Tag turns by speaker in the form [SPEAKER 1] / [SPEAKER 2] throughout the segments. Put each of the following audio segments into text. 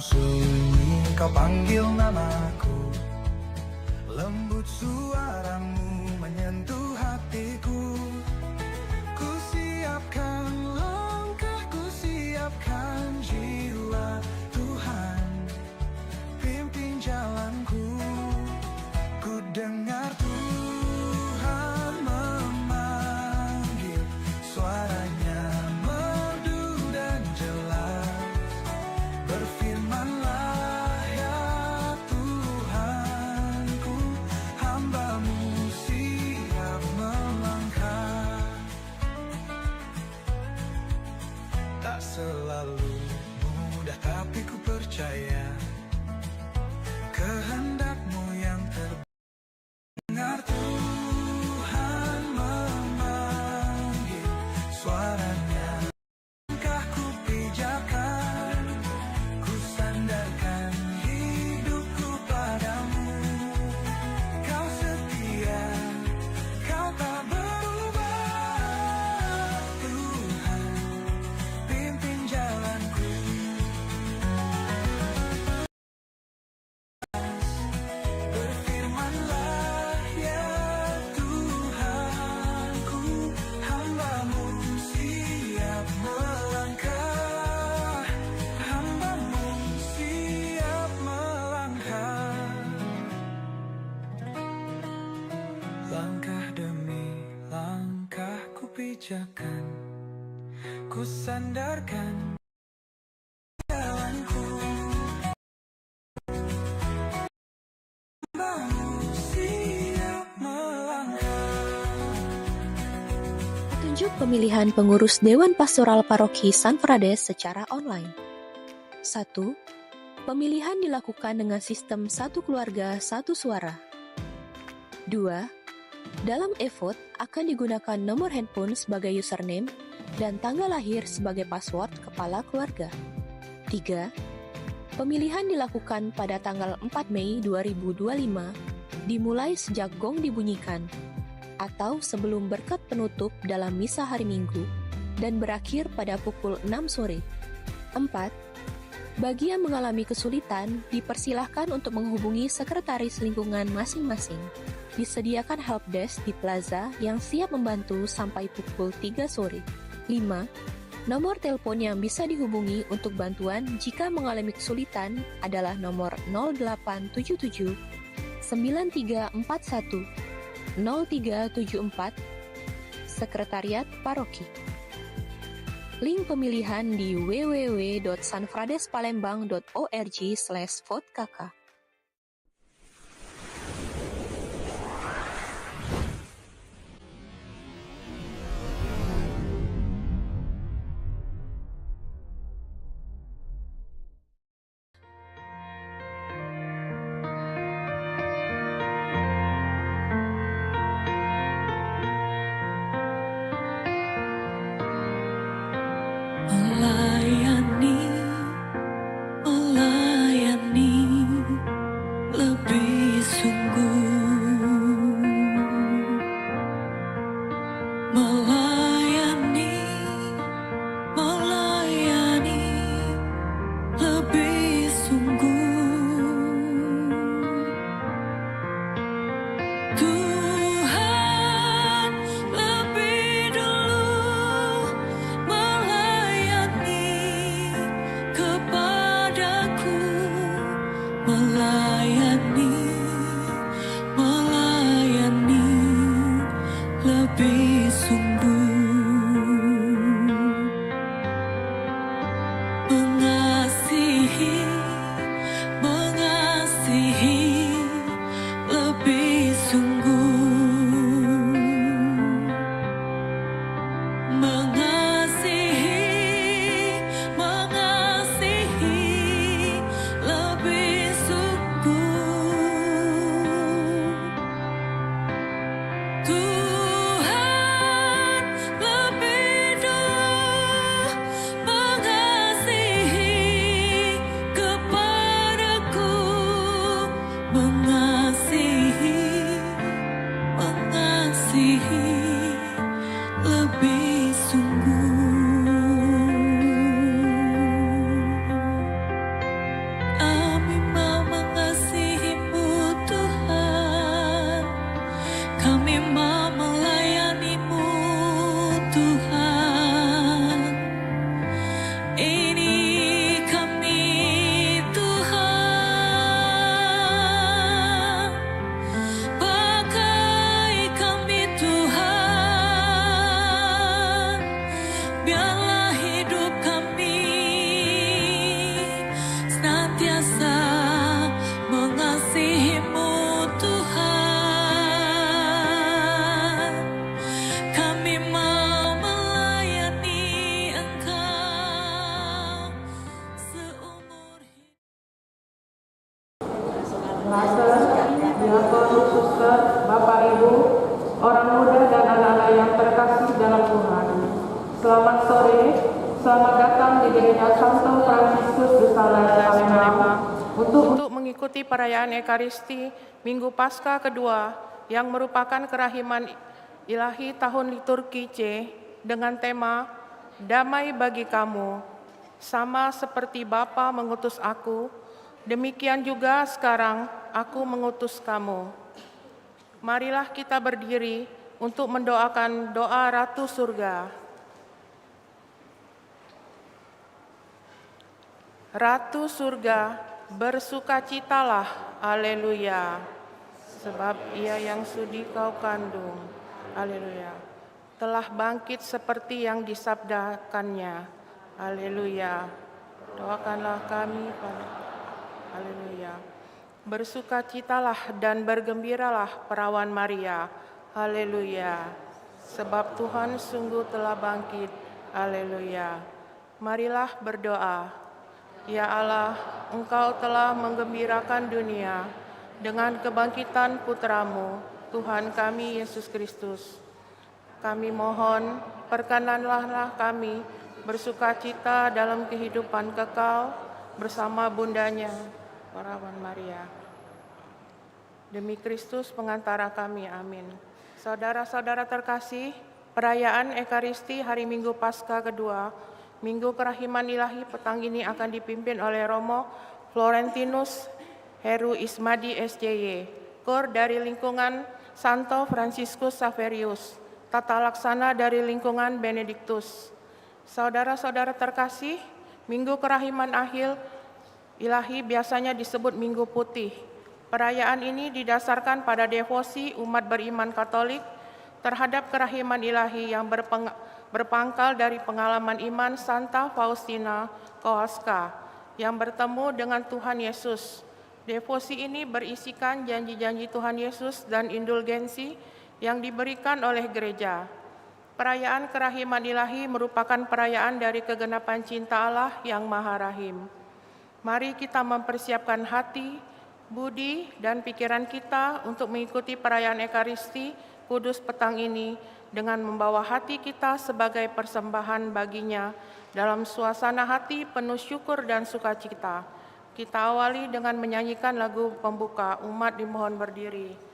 [SPEAKER 1] sunyi kau panggil namaku, lembut suaramu menyentuh hatiku. Ku siapkan langkah, ku siapkan jiwa, Tuhan pimpin jalanku. Ku dengar Tuhan memanggil, suaranya merdu dan jelas. Berfirmanlah ya kerjakan, ku sandarkan jalanku. Bangun siap melangkah.
[SPEAKER 2] Petunjuk pemilihan pengurus Dewan Pastoral Paroki San Frades secara online. 1. Pemilihan dilakukan dengan sistem satu keluarga, satu suara. 2. Dalam e-vote akan digunakan nomor handphone sebagai username dan tanggal lahir sebagai password kepala keluarga. 3. Pemilihan dilakukan pada tanggal 4 Mei 2025 dimulai sejak gong dibunyikan atau sebelum berkat penutup dalam misa hari Minggu dan berakhir pada pukul 6 sore. 4. Bagi yang mengalami kesulitan, dipersilahkan untuk menghubungi sekretaris lingkungan masing-masing. Disediakan helpdesk di plaza yang siap membantu sampai pukul 3 sore. 5. Nomor telepon yang bisa dihubungi untuk bantuan jika mengalami kesulitan adalah nomor 0877 9341 0374 Sekretariat Paroki. Link pemilihan di www.sanfradespalembang.org/votekk.
[SPEAKER 1] Melayani lebih sungguh, melayani lebih sungguh. Tuhan lebih dulu melayani kepadaku, melayani lebih sungguh, mengasihi lebih sungguh, mengasihi lebih sungguh. Tuhan lebih dulu mengasihi kepadaku, mengasihi lebih sungguh. Kami mau mengasihi-Mu Tuhan, kami mau melayani-Mu Tuhan. Ini kami Tuhan, pakai kami Tuhan, biarlah hidup kami senantiasa mengasihi-Mu Tuhan. Kami mau melayani Engkau seumur hidup.
[SPEAKER 3] Diakon, suster, Bapak Ibu, orang muda dan anak-anak yang terkasih dalam Tuhan. Selamat sore, selamat datang di Gereja Santo Fransiskus de Sales Palembang untuk mengikuti perayaan Ekaristi Minggu Paskah kedua yang merupakan kerahiman ilahi tahun liturgi C dengan tema Damai bagi kamu. Sama seperti Bapa mengutus aku, demikian juga sekarang aku mengutus kamu. Marilah kita berdiri untuk mendoakan doa Ratu Surga. Ratu Surga, bersukacitalah, haleluya, sebab ia yang sudi kau kandung, haleluya. telah bangkit seperti yang disabdakannya. Haleluya. Doakanlah kami pada Haleluya. Bersukacitalah dan bergembiralah perawan Maria. Haleluya. Sebab Tuhan sungguh telah bangkit. Haleluya. Marilah berdoa. Ya Allah, Engkau telah menggembirakan dunia dengan kebangkitan Putra-Mu, Tuhan kami Yesus Kristus. Kami mohon, perkenanlah kami bersukacita dalam kehidupan kekal bersama bundanya, perawan Maria. Demi Kristus pengantara kami, amin. Saudara-saudara terkasih, perayaan Ekaristi hari Minggu Paskah kedua, Minggu Kerahiman Ilahi petang ini akan dipimpin oleh Romo Florentinus Heru Ismadi SJY, Kor dari lingkungan Santo Franciscus Xaverius, tata laksana dari lingkungan Benediktus. Saudara-saudara terkasih, Minggu Kerahiman Ilahi biasanya disebut Minggu Putih. Perayaan ini didasarkan pada devosi umat beriman Katolik terhadap kerahiman ilahi yang berpangkal dari pengalaman iman Santa Faustina Kowalska yang bertemu dengan Tuhan Yesus. Devosi ini berisikan janji-janji Tuhan Yesus dan indulgensi yang diberikan oleh gereja. Perayaan kerahiman ilahi merupakan perayaan dari kegenapan cinta Allah yang Maha Rahim. Mari kita mempersiapkan hati, budi, dan pikiran kita untuk mengikuti perayaan Ekaristi Kudus petang ini dengan membawa hati kita sebagai persembahan baginya dalam suasana hati penuh syukur dan sukacita. Kita awali dengan menyanyikan lagu pembuka, umat dimohon berdiri.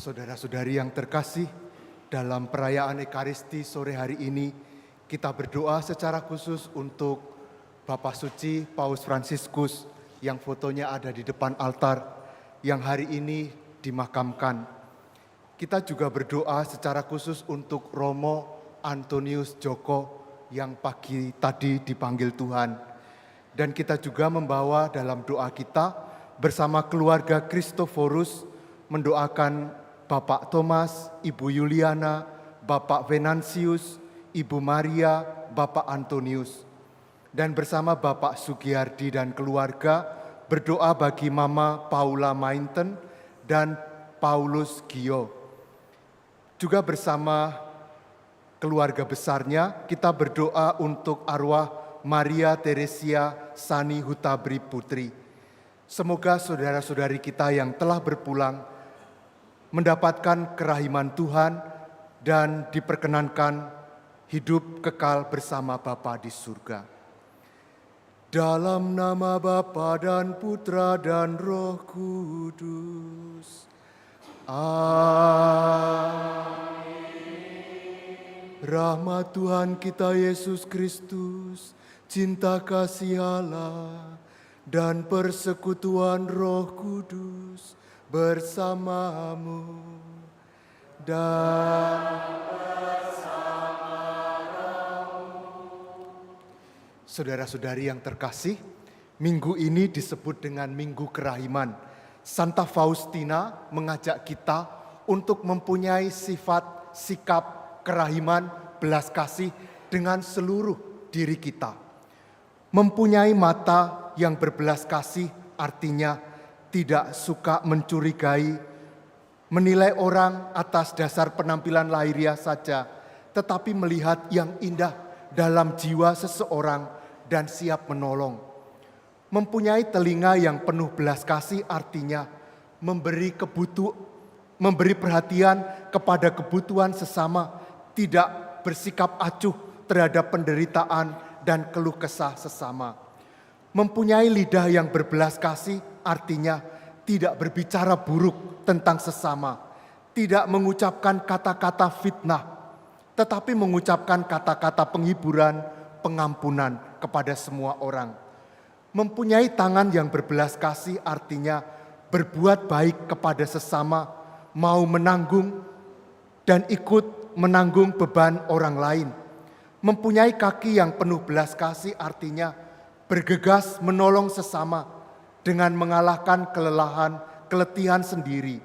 [SPEAKER 4] Saudara-saudari yang terkasih, dalam perayaan Ekaristi sore hari ini, kita berdoa secara khusus untuk Bapak Suci Paus Fransiskus yang fotonya ada di depan altar, yang hari ini dimakamkan. Kita juga berdoa secara khusus untuk Romo Antonius Joko yang pagi tadi dipanggil Tuhan. Dan kita juga membawa dalam doa kita bersama keluarga Kristoforus mendoakan Bapak Thomas, Ibu Yuliana, Bapak Venansius, Ibu Maria, Bapak Antonius. Dan bersama Bapak Sugiyardi dan keluarga berdoa bagi Mama Paula Mainten dan Paulus Gio. Juga bersama keluarga besarnya kita berdoa untuk arwah Maria Teresia Sani Hutabri Putri. Semoga saudara-saudari kita yang telah berpulang mendapatkan kerahiman Tuhan dan diperkenankan hidup kekal bersama Bapa di surga. Dalam nama Bapa dan Putra dan Roh Kudus. Amin. Rahmat Tuhan kita Yesus Kristus, cinta kasih Allah, dan persekutuan Roh Kudus bersamamu dan saudara-saudari yang terkasih, minggu ini disebut dengan Minggu Kerahiman. Santa Faustina mengajak kita untuk mempunyai sifat, sikap, kerahiman, belas kasih dengan seluruh diri kita. Mempunyai mata yang berbelas kasih artinya tidak suka mencurigai, menilai orang atas dasar penampilan lahiriah saja, tetapi melihat yang indah dalam jiwa seseorang dan siap menolong. Mempunyai telinga yang penuh belas kasih artinya memberi perhatian kepada kebutuhan sesama, tidak bersikap acuh terhadap penderitaan dan keluh kesah sesama. Mempunyai lidah yang berbelas kasih artinya tidak berbicara buruk tentang sesama, tidak mengucapkan kata-kata fitnah, tetapi mengucapkan kata-kata penghiburan, pengampunan kepada semua orang. Mempunyai tangan yang berbelas kasih artinya berbuat baik kepada sesama, mau menanggung dan ikut menanggung beban orang lain. Mempunyai kaki yang penuh belas kasih artinya bergegas menolong sesama dengan mengalahkan kelelahan, keletihan sendiri.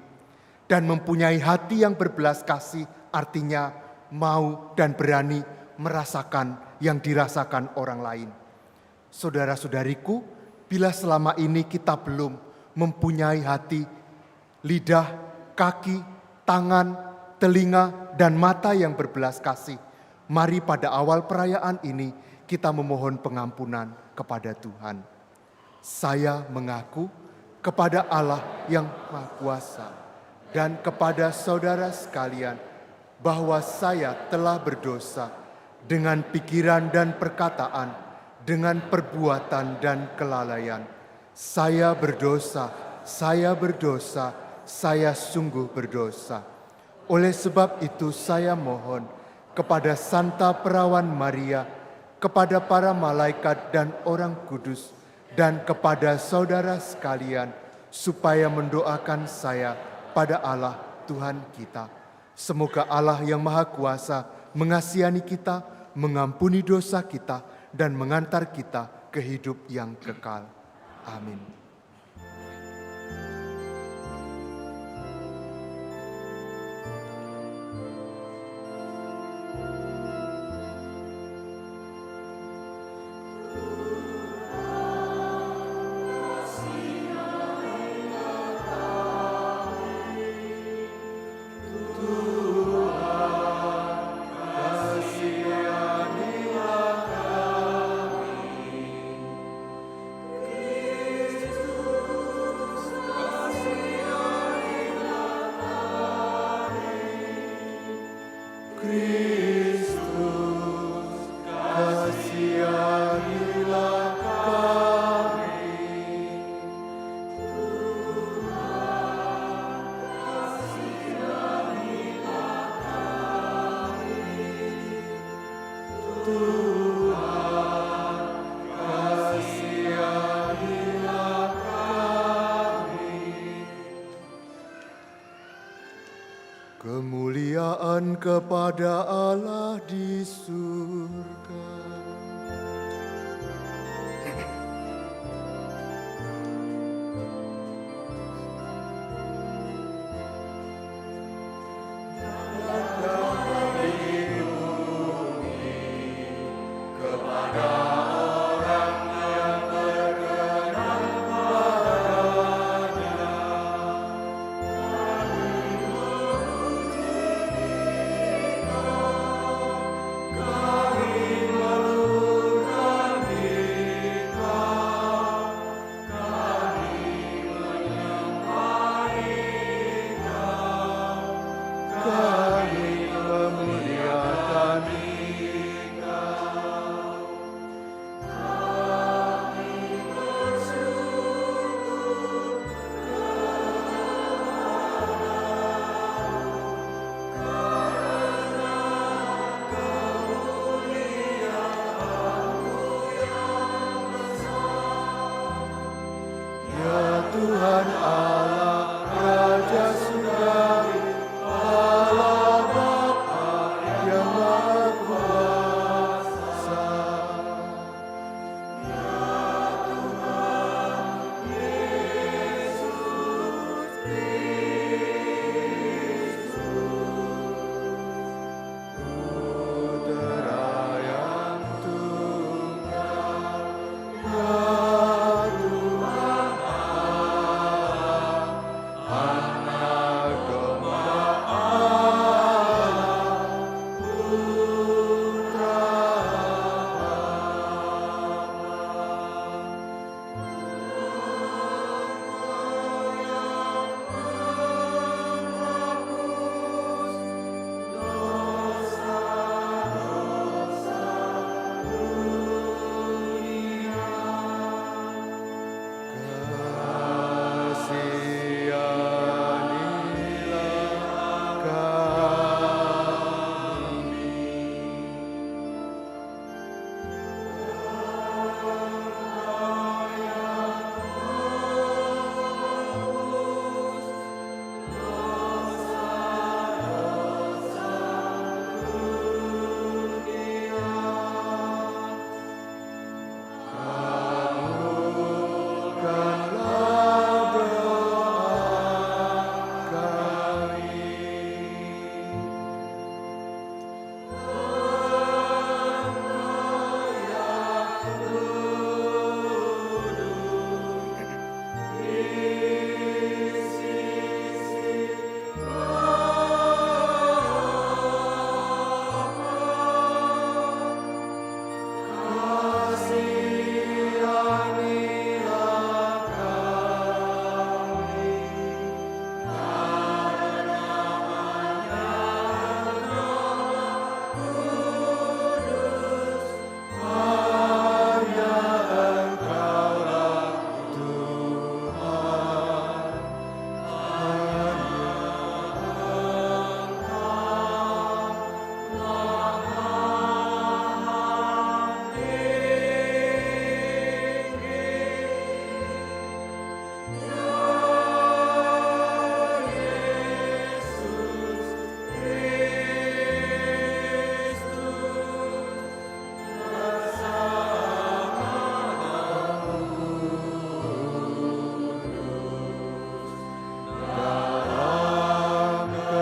[SPEAKER 4] Dan mempunyai hati yang berbelas kasih artinya mau dan berani merasakan yang dirasakan orang lain. Saudara-saudariku, bila selama ini kita belum mempunyai hati, lidah, kaki, tangan, telinga, dan mata yang berbelas kasih, mari pada awal perayaan ini kita memohon pengampunan kepada Tuhan. Saya mengaku kepada Allah yang Maha Kuasa dan kepada saudara sekalian bahwa saya telah berdosa dengan pikiran dan perkataan, dengan perbuatan dan kelalaian. Saya berdosa, saya sungguh berdosa. Oleh sebab itu saya mohon kepada Santa Perawan Maria, kepada para malaikat dan orang kudus, dan kepada saudara sekalian, supaya mendoakan saya pada Allah Tuhan kita. Semoga Allah yang Maha Kuasa mengasihani kita, mengampuni dosa kita, dan mengantar kita ke hidup yang kekal. Amin. Kemuliaan kepada Allah di surga.
[SPEAKER 5] God
[SPEAKER 4] Tuhan Allah, Raja Surgawi, Allah Bapa yang Maha Kuasa. Putra yang tunggal, ya Tuhan Allah, Anak Domba Allah, Putra kasihanilah kami. Kabulkanlah doa kami. Kasihanilah kami. Hanya Engkaulah Tuhan, dalam kemuliaan Allah Bapa. Amin.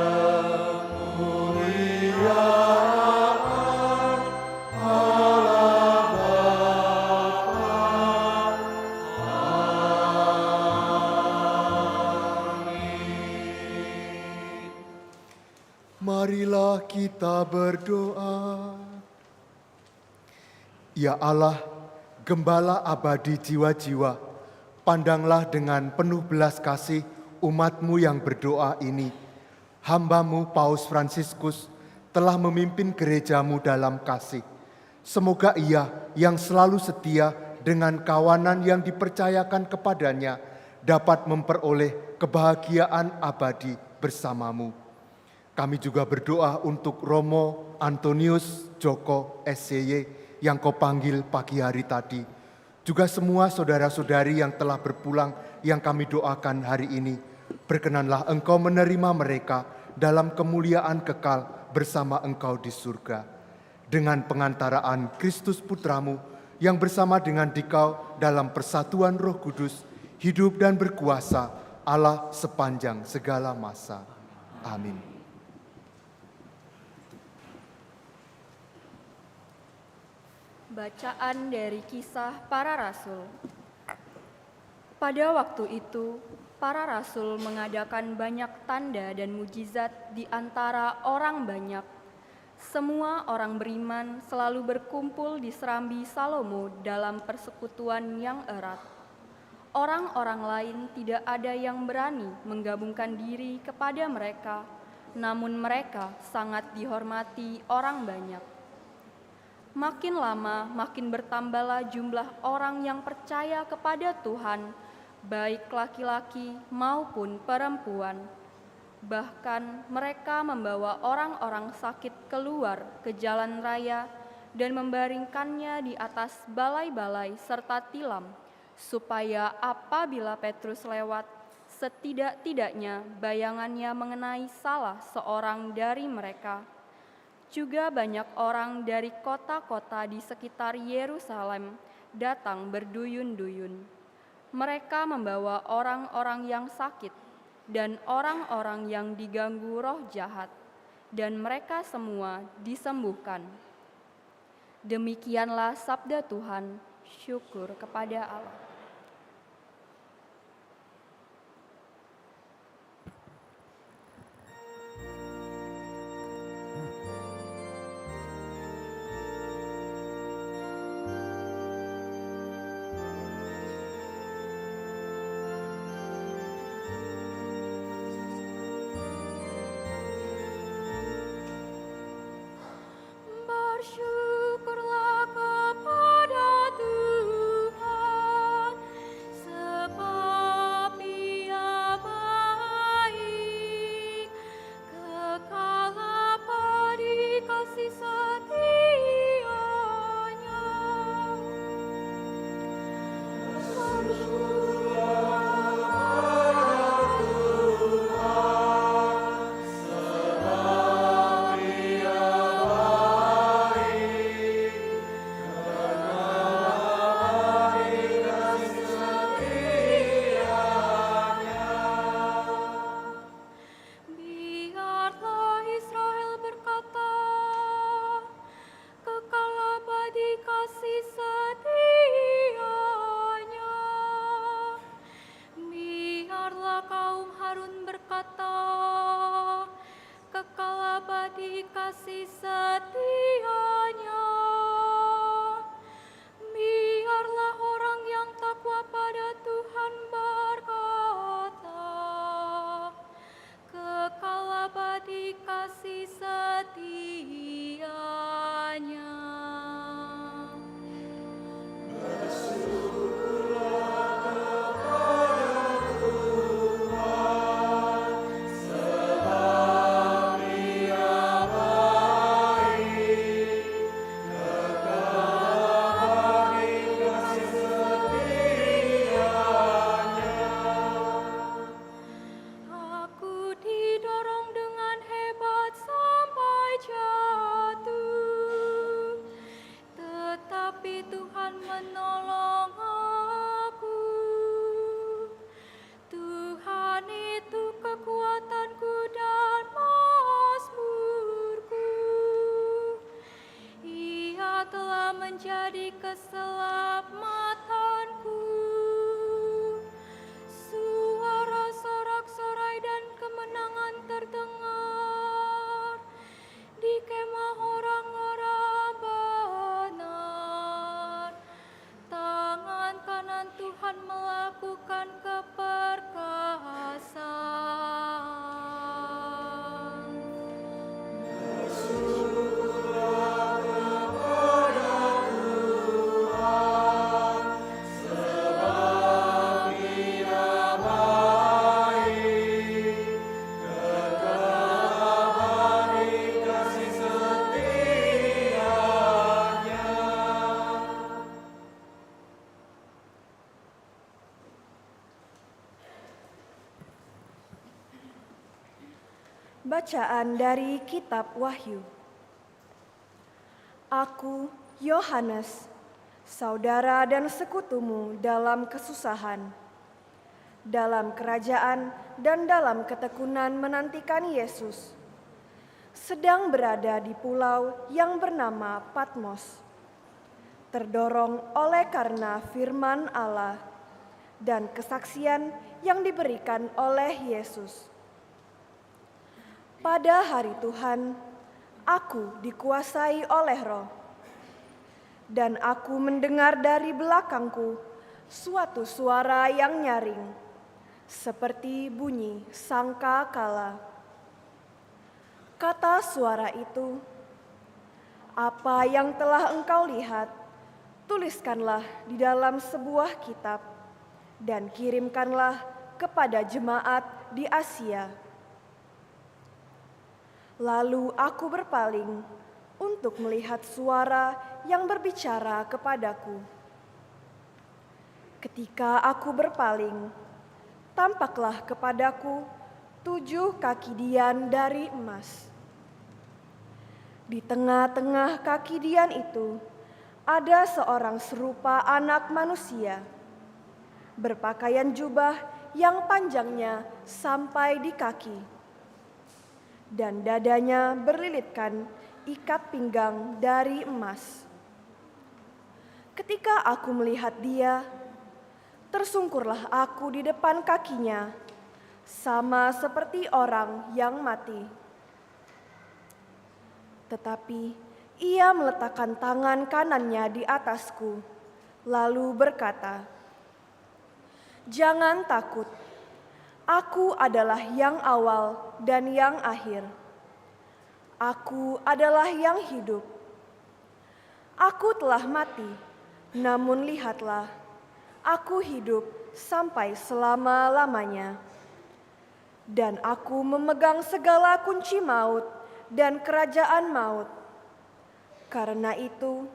[SPEAKER 4] Marilah kita berdoa. Ya Allah, Gembala abadi jiwa-jiwa, pandanglah dengan penuh belas kasih umat-Mu yang berdoa ini. Hamba-Mu Paus Fransiskus telah memimpin gereja-Mu dalam kasih. Semoga ia yang selalu setia dengan kawanan yang dipercayakan kepadanya dapat memperoleh kebahagiaan abadi bersama-Mu. Kami juga berdoa untuk Romo Antonius Joko SCY yang Kau panggil pagi hari tadi. Juga semua saudara-saudari yang telah berpulang yang kami doakan hari ini. Berkenanlah Engkau menerima mereka dalam kemuliaan kekal bersama Engkau di surga. Dengan pengantaraan Kristus Putramu yang bersama dengan Dikau dalam persatuan Roh Kudus, hidup dan berkuasa Allah sepanjang segala masa. Amin.
[SPEAKER 5] Bacaan dari Kisah Para Rasul. Pada waktu itu, para rasul mengadakan banyak tanda dan mujizat di antara orang banyak. Semua orang beriman selalu berkumpul di serambi Salomo dalam persekutuan yang erat. Orang-orang lain tidak ada yang berani menggabungkan diri kepada mereka, namun mereka sangat dihormati orang banyak. Makin lama, makin bertambahlah jumlah orang yang percaya kepada Tuhan, baik laki-laki maupun perempuan. Bahkan mereka membawa orang-orang sakit keluar ke jalan raya dan membaringkannya di atas balai-balai serta tilam, supaya apabila Petrus lewat, setidak-tidaknya bayangannya mengenai salah seorang dari mereka. Juga banyak orang dari kota-kota di sekitar Yerusalem datang berduyun-duyun. Mereka membawa orang-orang yang sakit dan orang-orang yang diganggu roh jahat, dan mereka semua disembuhkan. Demikianlah sabda Tuhan, syukur kepada Allah.
[SPEAKER 1] Bersyukurlah kepada Tuhan, sebab Ia baik, kekal abadi kasih setia-Nya. Biarlah Israel berkata, kekal abadi kasih setia-Nya. Biarlah kaum Harun berkata, kekal abadi kasih setia-Nya. Biarlah orang yang takwa pada Tuhan berkata, kekal abadi kasih setia-Nya. Aku didorong dengan hebat sampai jatuh, tetapi Tuhan menolong aku. Tuhan itu kekuatanku dan mazmurku. Ia telah menjadi keselamatanku. Suara sorak-sorai dan kemenangan terdengar di kemah orang-orang benar. Tangan kanan Tuhan melakukan keperkasaan.
[SPEAKER 6] Bacaan dari Kitab Wahyu. Aku, Yohanes, saudara dan sekutumu dalam kesusahan, dalam kerajaan dan dalam ketekunan menantikan Yesus, sedang berada di pulau yang bernama Patmos, terdorong oleh karena firman Allah dan kesaksian yang diberikan oleh Yesus. Pada hari Tuhan, aku dikuasai oleh Roh, dan aku mendengar dari belakangku suatu suara yang nyaring, seperti bunyi sangkakala. Kata suara itu, "Apa yang telah engkau lihat, tuliskanlah di dalam sebuah kitab, dan kirimkanlah kepada jemaat di Asia." Lalu aku berpaling untuk melihat suara yang berbicara kepadaku. Ketika aku berpaling, tampaklah kepadaku 7 kaki dian dari emas. Di tengah-tengah kaki dian itu ada seorang serupa anak manusia, berpakaian jubah yang panjangnya sampai di kaki, dan dadanya berlilitkan ikat pinggang dari emas. Ketika aku melihat dia, tersungkurlah aku di depan kakinya, sama seperti orang yang mati. Tetapi ia meletakkan tangan kanannya di atasku, lalu berkata, "Jangan takut, aku adalah yang awal dan yang akhir. Aku adalah yang hidup. Aku telah mati, namun lihatlah, aku hidup sampai selama-lamanya. Dan aku memegang segala kunci maut dan kerajaan maut. Karena itu,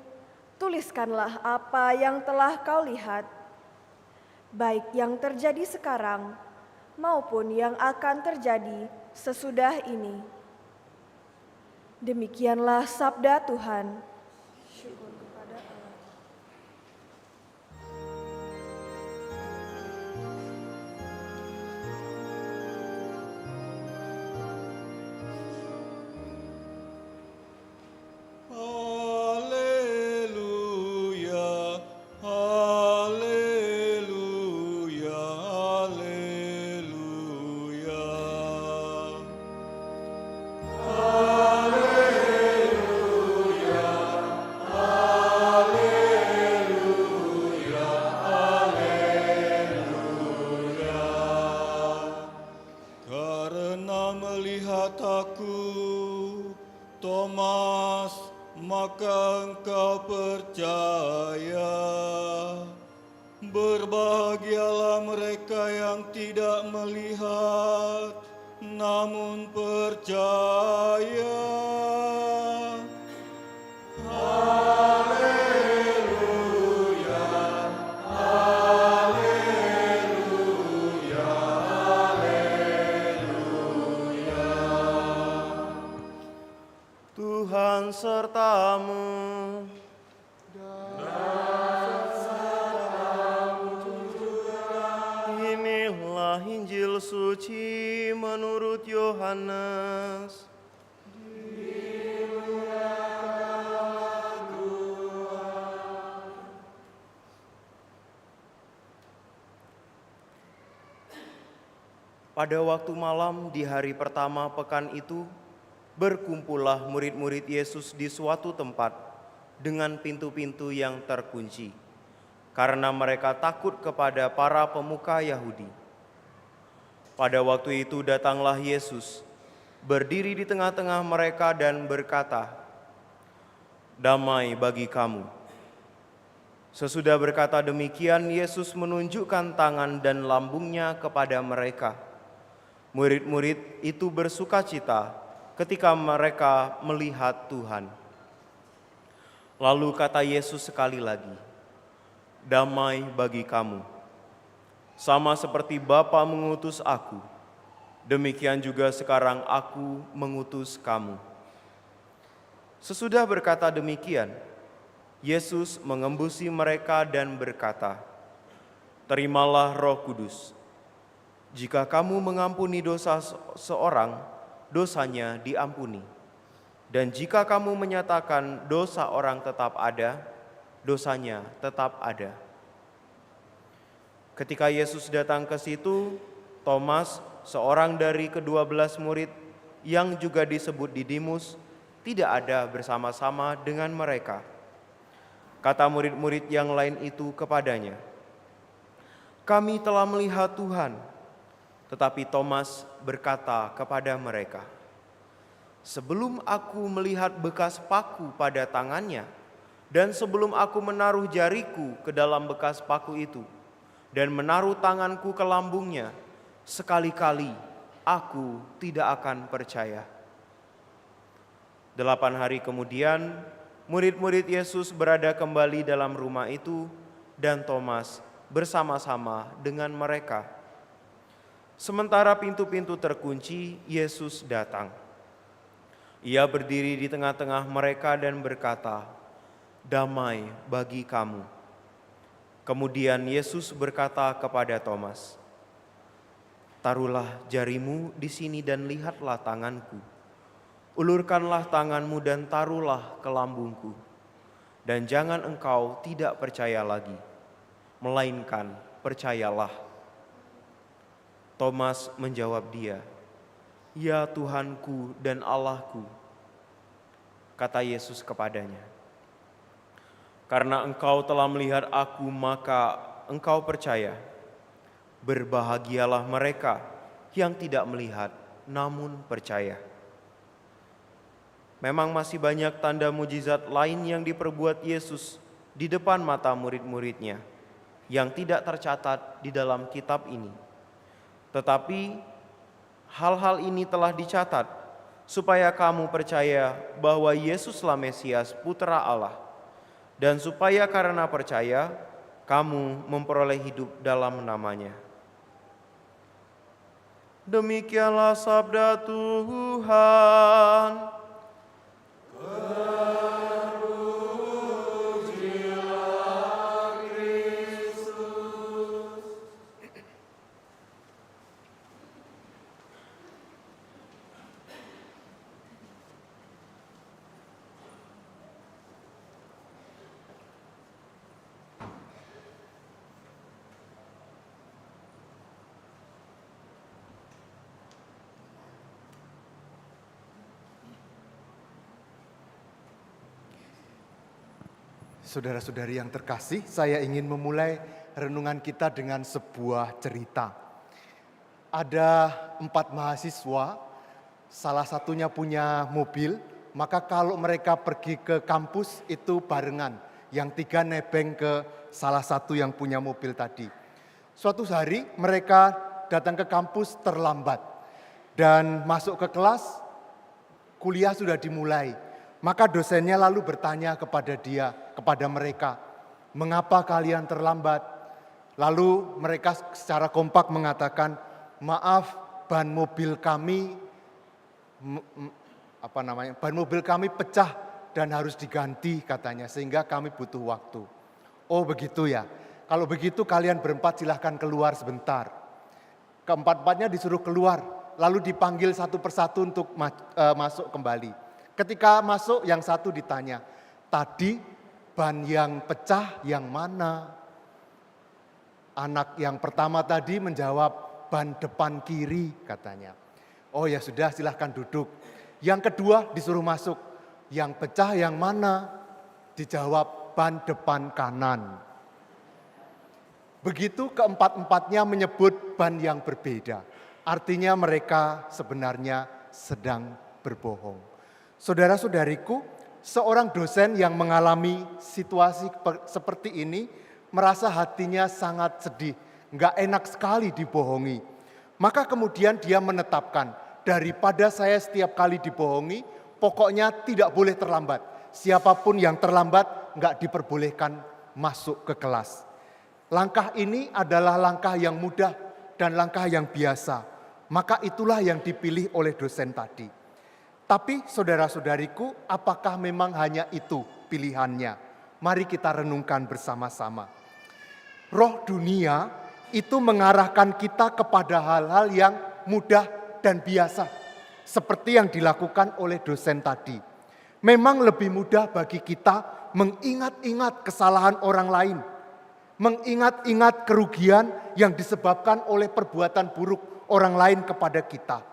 [SPEAKER 6] tuliskanlah apa yang telah kau lihat, baik yang terjadi sekarang maupun yang akan terjadi sesudah ini." Demikianlah sabda Tuhan. Syukur kepada Allah.
[SPEAKER 7] Haleluya, haleluya, haleluya. Karena melihat aku, Thomas, maka engkau percaya. Berbahagialah mereka yang tidak melihat, namun percaya. Tuhan sertamu. Inilah Injil suci menurut Yohanes. Pada waktu malam di hari pertama pekan itu, berkumpullah murid-murid Yesus di suatu tempat dengan pintu-pintu yang terkunci, karena mereka takut kepada para pemuka Yahudi. Pada waktu itu datanglah Yesus, berdiri di tengah-tengah mereka dan berkata, "Damai bagi kamu." Sesudah berkata demikian, Yesus menunjukkan tangan dan lambungnya kepada mereka. Murid-murid itu bersukacita ketika mereka melihat Tuhan. Lalu kata Yesus sekali lagi, "Damai bagi kamu. Sama seperti Bapa mengutus aku, demikian juga sekarang aku mengutus kamu." Sesudah berkata demikian, Yesus mengembusi mereka dan berkata, "Terimalah Roh Kudus. Jika kamu mengampuni dosa seorang, dosanya diampuni. Dan jika kamu menyatakan dosa orang tetap ada, dosanya tetap ada." Ketika Yesus datang ke situ, Thomas, seorang dari ke-12 murid yang juga disebut Didimus, tidak ada bersama-sama dengan mereka. Kata murid-murid yang lain itu kepadanya, "Kami telah melihat Tuhan." Tetapi Thomas berkata kepada mereka, "Sebelum aku melihat bekas paku pada tangannya, dan sebelum aku menaruh jariku ke dalam bekas paku itu, dan menaruh tanganku ke lambungnya, sekali-kali aku tidak akan percaya." 8 hari kemudian, murid-murid Yesus berada kembali dalam rumah itu, dan Thomas bersama-sama dengan mereka. Sementara pintu-pintu terkunci, Yesus datang. Ia berdiri di tengah-tengah mereka dan berkata, "Damai bagi kamu." Kemudian Yesus berkata kepada Thomas, "Taruhlah jarimu di sini dan lihatlah tanganku. Ulurkanlah tanganmu dan taruhlah ke lambungku. Dan jangan engkau tidak percaya lagi, melainkan percayalah." Thomas menjawab dia, "Ya Tuhanku dan Allahku." Kata Yesus kepadanya, "Karena engkau telah melihat aku, maka engkau percaya. Berbahagialah mereka yang tidak melihat namun percaya." Memang masih banyak tanda mujizat lain yang diperbuat Yesus di depan mata murid-muridnya yang tidak tercatat di dalam kitab ini. Tetapi hal-hal ini telah dicatat supaya kamu percaya bahwa Yesuslah Mesias, Putra Allah, dan supaya karena percaya kamu memperoleh hidup dalam nama-Nya. Demikianlah sabda Tuhan.
[SPEAKER 4] Saudara-saudari yang terkasih, saya ingin memulai renungan kita dengan sebuah cerita. Ada 4 mahasiswa, salah satunya punya mobil, maka kalau mereka pergi ke kampus itu barengan, yang 3 nebeng ke salah satu yang punya mobil tadi. Suatu hari mereka datang ke kampus terlambat dan masuk ke kelas, kuliah sudah dimulai. Maka dosennya lalu bertanya kepada mereka, "Mengapa kalian terlambat?" Lalu mereka secara kompak mengatakan, "Maaf, ban mobil kami pecah dan harus diganti," katanya, "sehingga kami butuh waktu." "Oh begitu ya, kalau begitu kalian berempat silahkan keluar sebentar." Keempat-empatnya disuruh keluar, lalu dipanggil satu persatu untuk masuk kembali. Ketika masuk, yang satu ditanya, "Tadi ban yang pecah yang mana?" Anak yang pertama tadi menjawab, "Ban depan kiri," katanya. "Oh ya sudah, silahkan duduk." Yang kedua disuruh masuk, "Yang pecah yang mana?" Dijawab, "Ban depan kanan." Begitu keempat-empatnya menyebut ban yang berbeda. Artinya mereka sebenarnya sedang berbohong. Saudara-saudariku, seorang dosen yang mengalami situasi seperti ini merasa hatinya sangat sedih, enggak enak sekali dibohongi. Maka kemudian dia menetapkan, daripada saya setiap kali dibohongi, pokoknya tidak boleh terlambat. Siapapun yang terlambat enggak diperbolehkan masuk ke kelas. Langkah ini adalah langkah yang mudah dan langkah yang biasa. Maka itulah yang dipilih oleh dosen tadi. Tapi saudara-saudariku, apakah memang hanya itu pilihannya? Mari kita renungkan bersama-sama. Roh dunia itu mengarahkan kita kepada hal-hal yang mudah dan biasa. Seperti yang dilakukan oleh dosen tadi. Memang lebih mudah bagi kita mengingat-ingat kesalahan orang lain. Mengingat-ingat kerugian yang disebabkan oleh perbuatan buruk orang lain kepada kita.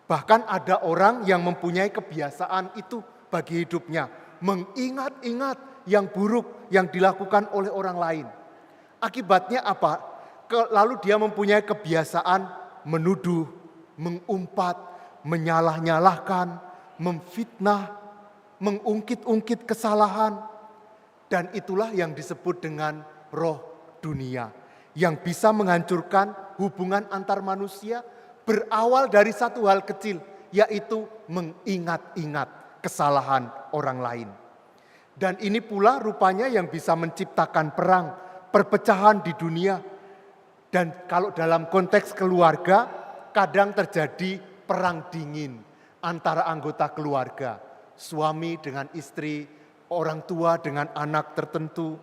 [SPEAKER 4] Bahkan ada orang yang mempunyai kebiasaan itu bagi hidupnya. Mengingat-ingat yang buruk yang dilakukan oleh orang lain. Akibatnya apa? Lalu dia mempunyai kebiasaan menuduh, mengumpat, menyalah-nyalahkan, memfitnah, mengungkit-ungkit kesalahan. Dan itulah yang disebut dengan roh dunia. Yang bisa menghancurkan hubungan antar manusia, berawal dari satu hal kecil, yaitu mengingat-ingat kesalahan orang lain. Dan ini pula rupanya yang bisa menciptakan perang, perpecahan di dunia. Dan kalau dalam konteks keluarga, kadang terjadi perang dingin antara anggota keluarga. Suami dengan istri, orang tua dengan anak tertentu.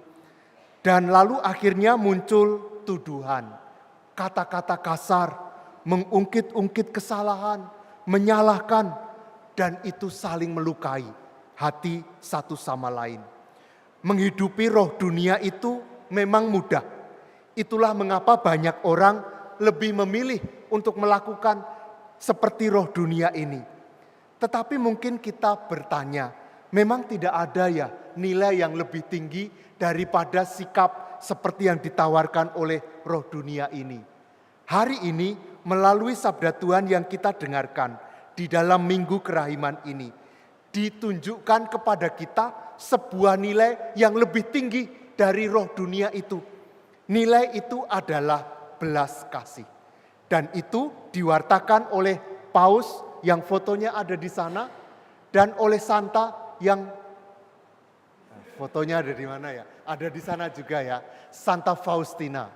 [SPEAKER 4] Dan lalu akhirnya muncul tuduhan, kata-kata kasar, mengungkit-ungkit kesalahan, menyalahkan, dan itu saling melukai hati satu sama lain. Menghidupi roh dunia itu memang mudah. Itulah mengapa banyak orang lebih memilih untuk melakukan seperti roh dunia ini. Tetapi mungkin kita bertanya, memang tidak ada ya nilai yang lebih tinggi daripada sikap seperti yang ditawarkan oleh roh dunia ini. Hari ini melalui sabda Tuhan yang kita dengarkan di dalam Minggu Kerahiman ini, ditunjukkan kepada kita sebuah nilai yang lebih tinggi dari roh dunia itu. Nilai itu adalah belas kasih. Dan itu diwartakan oleh Paus yang fotonya ada di sana, dan oleh Santa yang fotonya ada di mana ya? Ada di sana juga ya, Santa Faustina.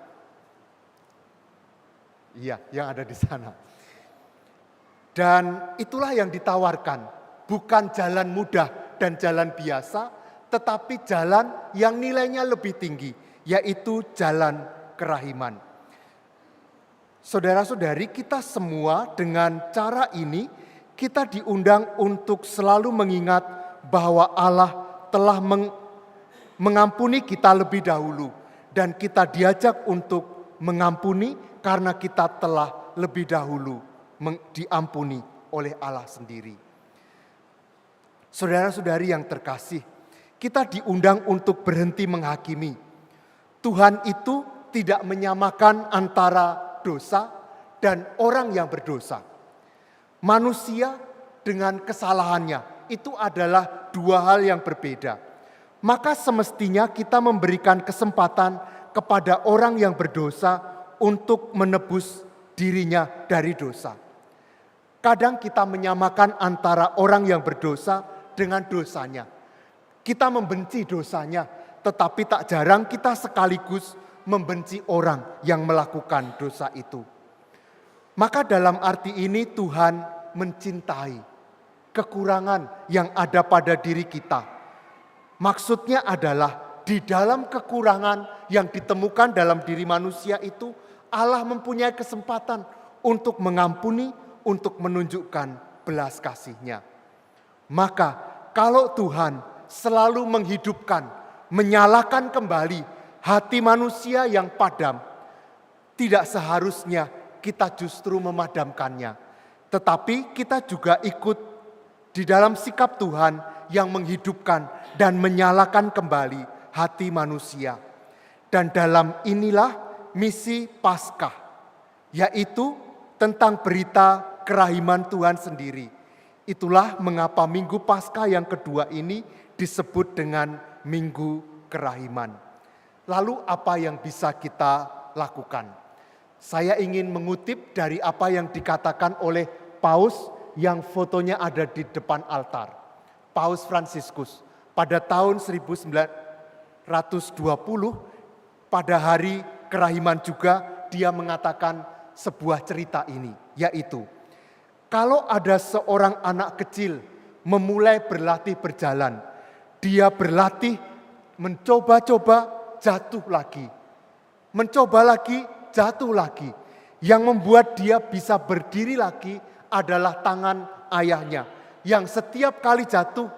[SPEAKER 4] Iya, yang ada di sana. Dan itulah yang ditawarkan, bukan jalan mudah dan jalan biasa, tetapi jalan yang nilainya lebih tinggi, yaitu jalan kerahiman. Saudara-saudari, kita semua dengan cara ini, kita diundang untuk selalu mengingat bahwa Allah telah mengampuni kita lebih dahulu. Dan kita diajak untuk mengampuni karena kita telah lebih dahulu diampuni oleh Allah sendiri. Saudara-saudari yang terkasih, kita diundang untuk berhenti menghakimi. Tuhan itu tidak menyamakan antara dosa dan orang yang berdosa. Manusia dengan kesalahannya itu adalah dua hal yang berbeda. Maka semestinya kita memberikan kesempatan kepada orang yang berdosa untuk menebus dirinya dari dosa. Kadang kita menyamakan antara orang yang berdosa dengan dosanya. Kita membenci dosanya, tetapi tak jarang kita sekaligus membenci orang yang melakukan dosa itu. Maka dalam arti ini Tuhan mencintai kekurangan yang ada pada diri kita. Maksudnya adalah di dalam kekurangan yang ditemukan dalam diri manusia itu, Allah mempunyai kesempatan untuk mengampuni, untuk menunjukkan belas kasih-Nya. Maka kalau Tuhan selalu menghidupkan, menyalakan kembali hati manusia yang padam, tidak seharusnya kita justru memadamkannya. Tetapi kita juga ikut di dalam sikap Tuhan yang menghidupkan dan menyalakan kembali hati manusia. Dan dalam inilah misi Paskah, yaitu tentang berita kerahiman Tuhan sendiri. Itulah mengapa Minggu Paskah yang kedua ini disebut dengan Minggu Kerahiman. Lalu apa yang bisa kita lakukan? Saya ingin mengutip dari apa yang dikatakan oleh Paus yang fotonya ada di depan altar. Paus Fransiskus pada tahun 1920 pada hari kerahiman juga dia mengatakan sebuah cerita ini, yaitu kalau ada seorang anak kecil memulai berlatih berjalan, dia berlatih mencoba-coba jatuh lagi, mencoba lagi jatuh lagi. Yang membuat dia bisa berdiri lagi adalah tangan ayahnya, yang setiap kali jatuh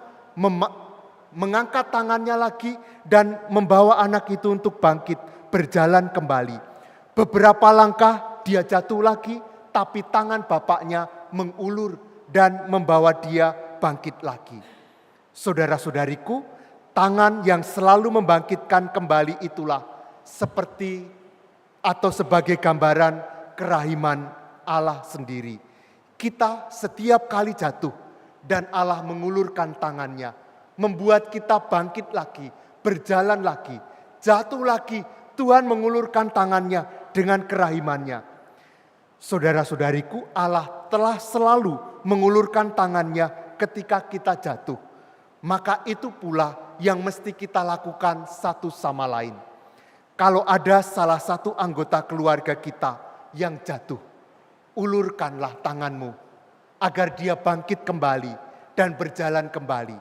[SPEAKER 4] mengangkat tangannya lagi dan membawa anak itu untuk bangkit, berjalan kembali. Beberapa langkah dia jatuh lagi, tapi tangan bapaknya mengulur dan membawa dia bangkit lagi. Saudara-saudariku, tangan yang selalu membangkitkan kembali itulah seperti atau sebagai gambaran kerahiman Allah sendiri. Kita setiap kali jatuh dan Allah mengulurkan tangannya, membuat kita bangkit lagi, berjalan lagi, jatuh lagi, Tuhan mengulurkan tangannya dengan kerahimannya. Saudara-saudariku, Allah telah selalu mengulurkan tangannya ketika kita jatuh. Maka itu pula yang mesti kita lakukan satu sama lain. Kalau ada salah satu anggota keluarga kita yang jatuh, ulurkanlah tanganmu agar dia bangkit kembali dan berjalan kembali.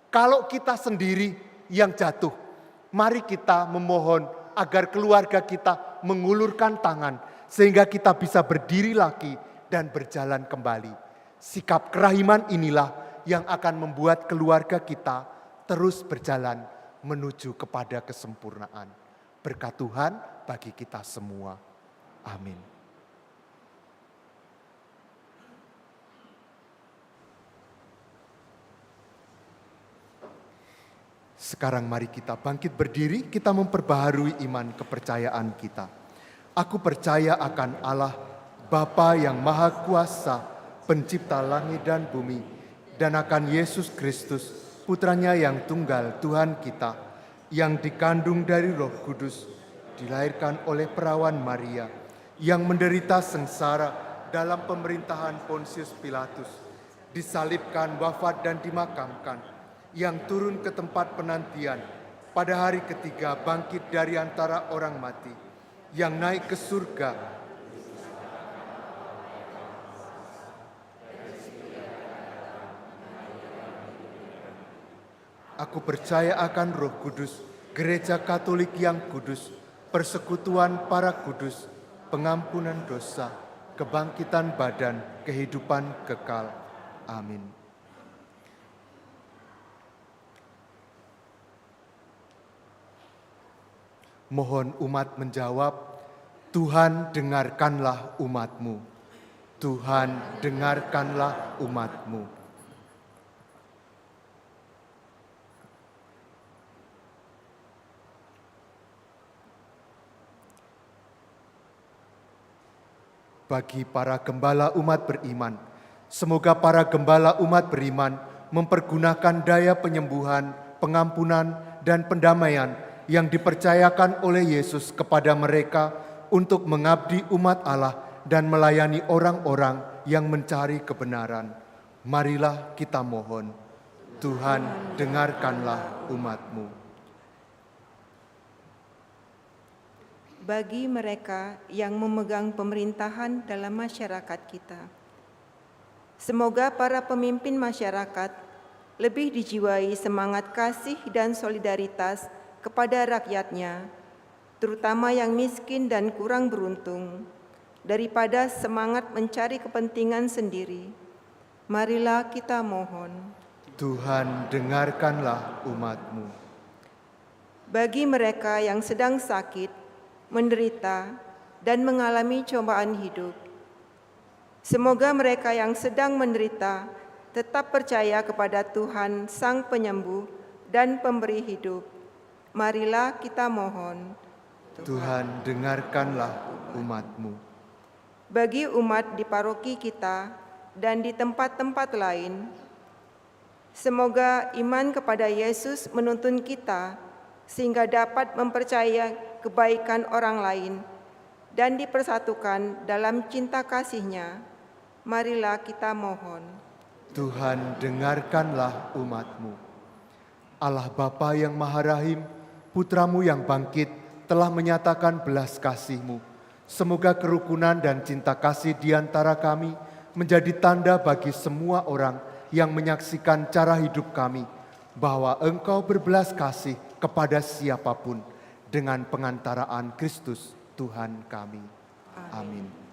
[SPEAKER 4] Kalau kita sendiri yang jatuh, mari kita memohon agar keluarga kita mengulurkan tangan sehingga kita bisa berdiri lagi dan berjalan kembali. Sikap kerahiman inilah yang akan membuat keluarga kita terus berjalan menuju kepada kesempurnaan. Berkat Tuhan bagi kita semua. Amin. Sekarang mari kita bangkit berdiri, kita memperbaharui iman kepercayaan kita. Aku percaya akan Allah, Bapa yang Maha Kuasa, pencipta langit dan bumi, dan akan Yesus Kristus, putranya yang tunggal Tuhan kita, yang dikandung dari Roh Kudus, dilahirkan oleh perawan Maria, yang menderita sengsara dalam pemerintahan Pontius Pilatus, disalibkan, wafat dan dimakamkan, yang turun ke tempat penantian, pada hari ketiga bangkit dari antara orang mati, yang naik ke surga, aku percaya akan Roh Kudus, Gereja Katolik yang kudus, persekutuan para kudus, pengampunan dosa, kebangkitan badan, kehidupan kekal. Amin. Mohon umat menjawab, Tuhan dengarkanlah umat-Mu. Tuhan dengarkanlah umat-Mu. Bagi para gembala umat beriman, semoga para gembala umat beriman mempergunakan daya penyembuhan, pengampunan, dan pendamaian yang dipercayakan oleh Yesus kepada mereka untuk mengabdi umat Allah dan melayani orang-orang yang mencari kebenaran. Marilah kita mohon, Tuhan dengarkanlah umat-Mu.
[SPEAKER 8] Bagi mereka yang memegang pemerintahan dalam masyarakat kita, semoga para pemimpin masyarakat lebih dijiwai semangat kasih dan solidaritas kepada rakyatnya, terutama yang miskin dan kurang beruntung, daripada semangat mencari kepentingan sendiri. Marilah kita mohon.
[SPEAKER 4] Tuhan dengarkanlah umat-Mu.
[SPEAKER 8] Bagi mereka yang sedang sakit, menderita, dan mengalami cobaan hidup, semoga mereka yang sedang menderita tetap percaya kepada Tuhan Sang Penyembuh dan Pemberi hidup. Marilah kita mohon.
[SPEAKER 4] Tuhan dengarkanlah umat-Mu.
[SPEAKER 8] Bagi umat di paroki kita dan di tempat-tempat lain, semoga iman kepada Yesus menuntun kita sehingga dapat mempercayai kebaikan orang lain dan dipersatukan dalam cinta kasih-Nya. Marilah kita mohon.
[SPEAKER 4] Tuhan dengarkanlah umat-Mu. Allah Bapa yang Maha Rahim, Putra-Mu yang bangkit telah menyatakan belas kasih-Mu. Semoga kerukunan dan cinta kasih di antara kami menjadi tanda bagi semua orang yang menyaksikan cara hidup kami, bahwa Engkau berbelas kasih kepada siapapun dengan pengantaraan Kristus Tuhan kami. Amin.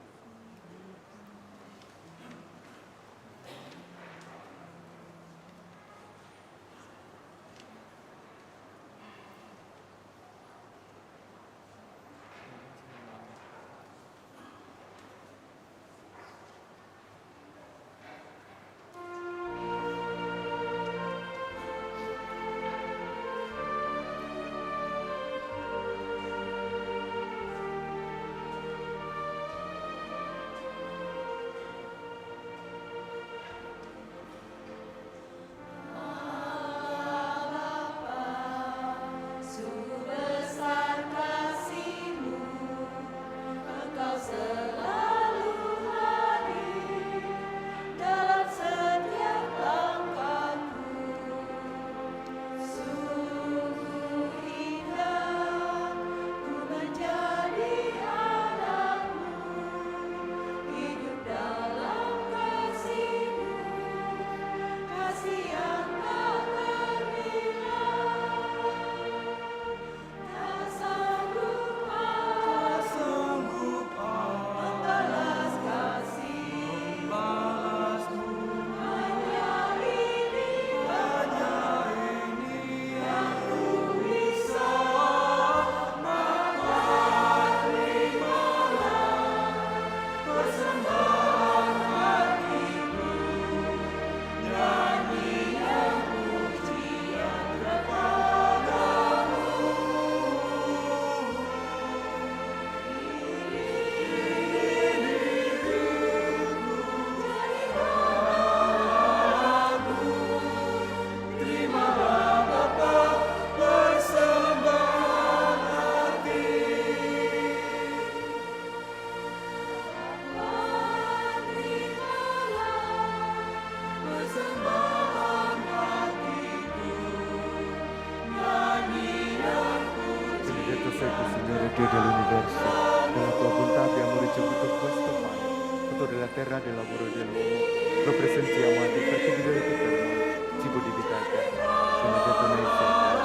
[SPEAKER 4] verso della tua bontà abbiamo ricevuto questo pane, frutto della terra del lavoro dell'uomo. Lo presentiamo a te perché diventi per noi cibo di vita eterna. Benedetto nei secoli.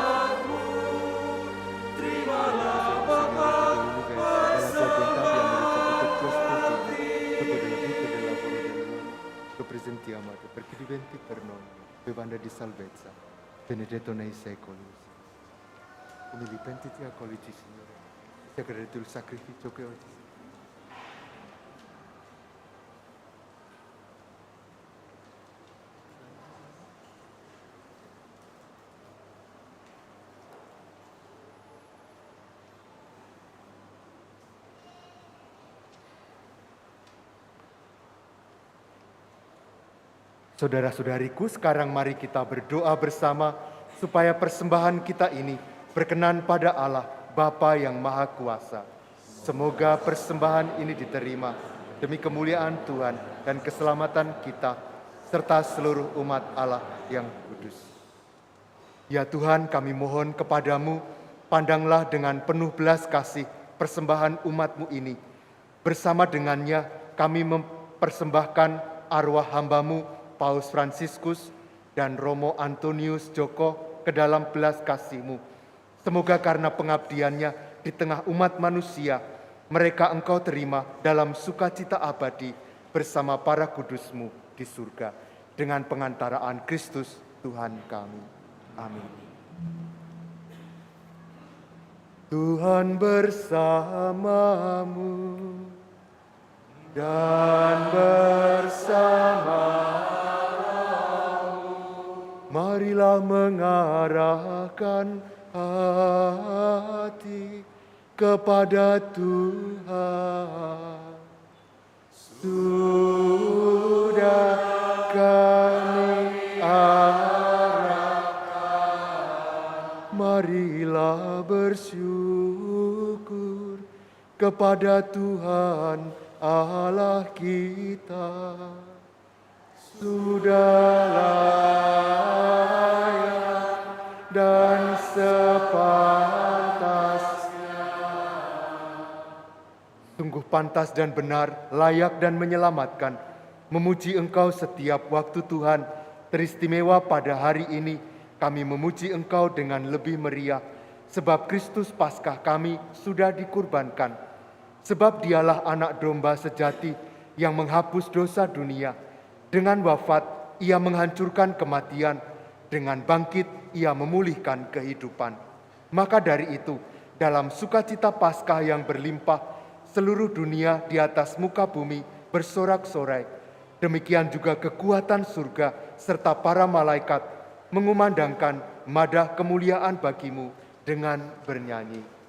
[SPEAKER 4] Dalla tua bontà abbiamo ricevuto questo cibo, frutto della vita e del lavoro dell'uomo. Lo presentiamo a te perché diventi per noi bevanda di salvezza. Benedetto nei secoli. Umili, pentiti, accoglici, Signore. Ti aggredo il sacrificio che oggi. Saudara-saudariku, sekarang mari kita berdoa bersama supaya persembahan kita ini berkenan pada Allah, Bapa yang Maha Kuasa. Semoga persembahan ini diterima demi kemuliaan Tuhan dan keselamatan kita, serta seluruh umat Allah yang kudus. Ya Tuhan, kami mohon kepadamu, pandanglah dengan penuh belas kasih persembahan umat-Mu ini. Bersama dengannya kami mempersembahkan arwah hamba-Mu, Paus Fransiskus dan Romo Antonius Djoko ke dalam belas kasih-Mu. Semoga karena pengabdiannya di tengah umat manusia, mereka Engkau terima dalam sukacita abadi bersama para kudus-Mu di surga. Dengan pengantaraan Kristus Tuhan kami. Amin. Tuhan bersamamu dan bersama. Marilah mengarahkan hati kepada Tuhan. Sudah kami arahkan, marilah bersyukur kepada Tuhan Allah kita. Sudah layak dan sepantasnya. Sungguh pantas dan benar, layak dan menyelamatkan, memuji Engkau setiap waktu Tuhan. Teristimewa pada hari ini, kami memuji Engkau dengan lebih meriah, sebab Kristus Paskah kami sudah dikurbankan. Sebab Dialah anak domba sejati yang menghapus dosa dunia. Dengan wafat, Ia menghancurkan kematian. Dengan bangkit, Ia memulihkan kehidupan. Maka dari itu, dalam sukacita Paskah yang berlimpah, seluruh dunia di atas muka bumi bersorak-sorai. Demikian juga kekuatan surga serta para malaikat mengumandangkan madah kemuliaan bagimu dengan bernyanyi.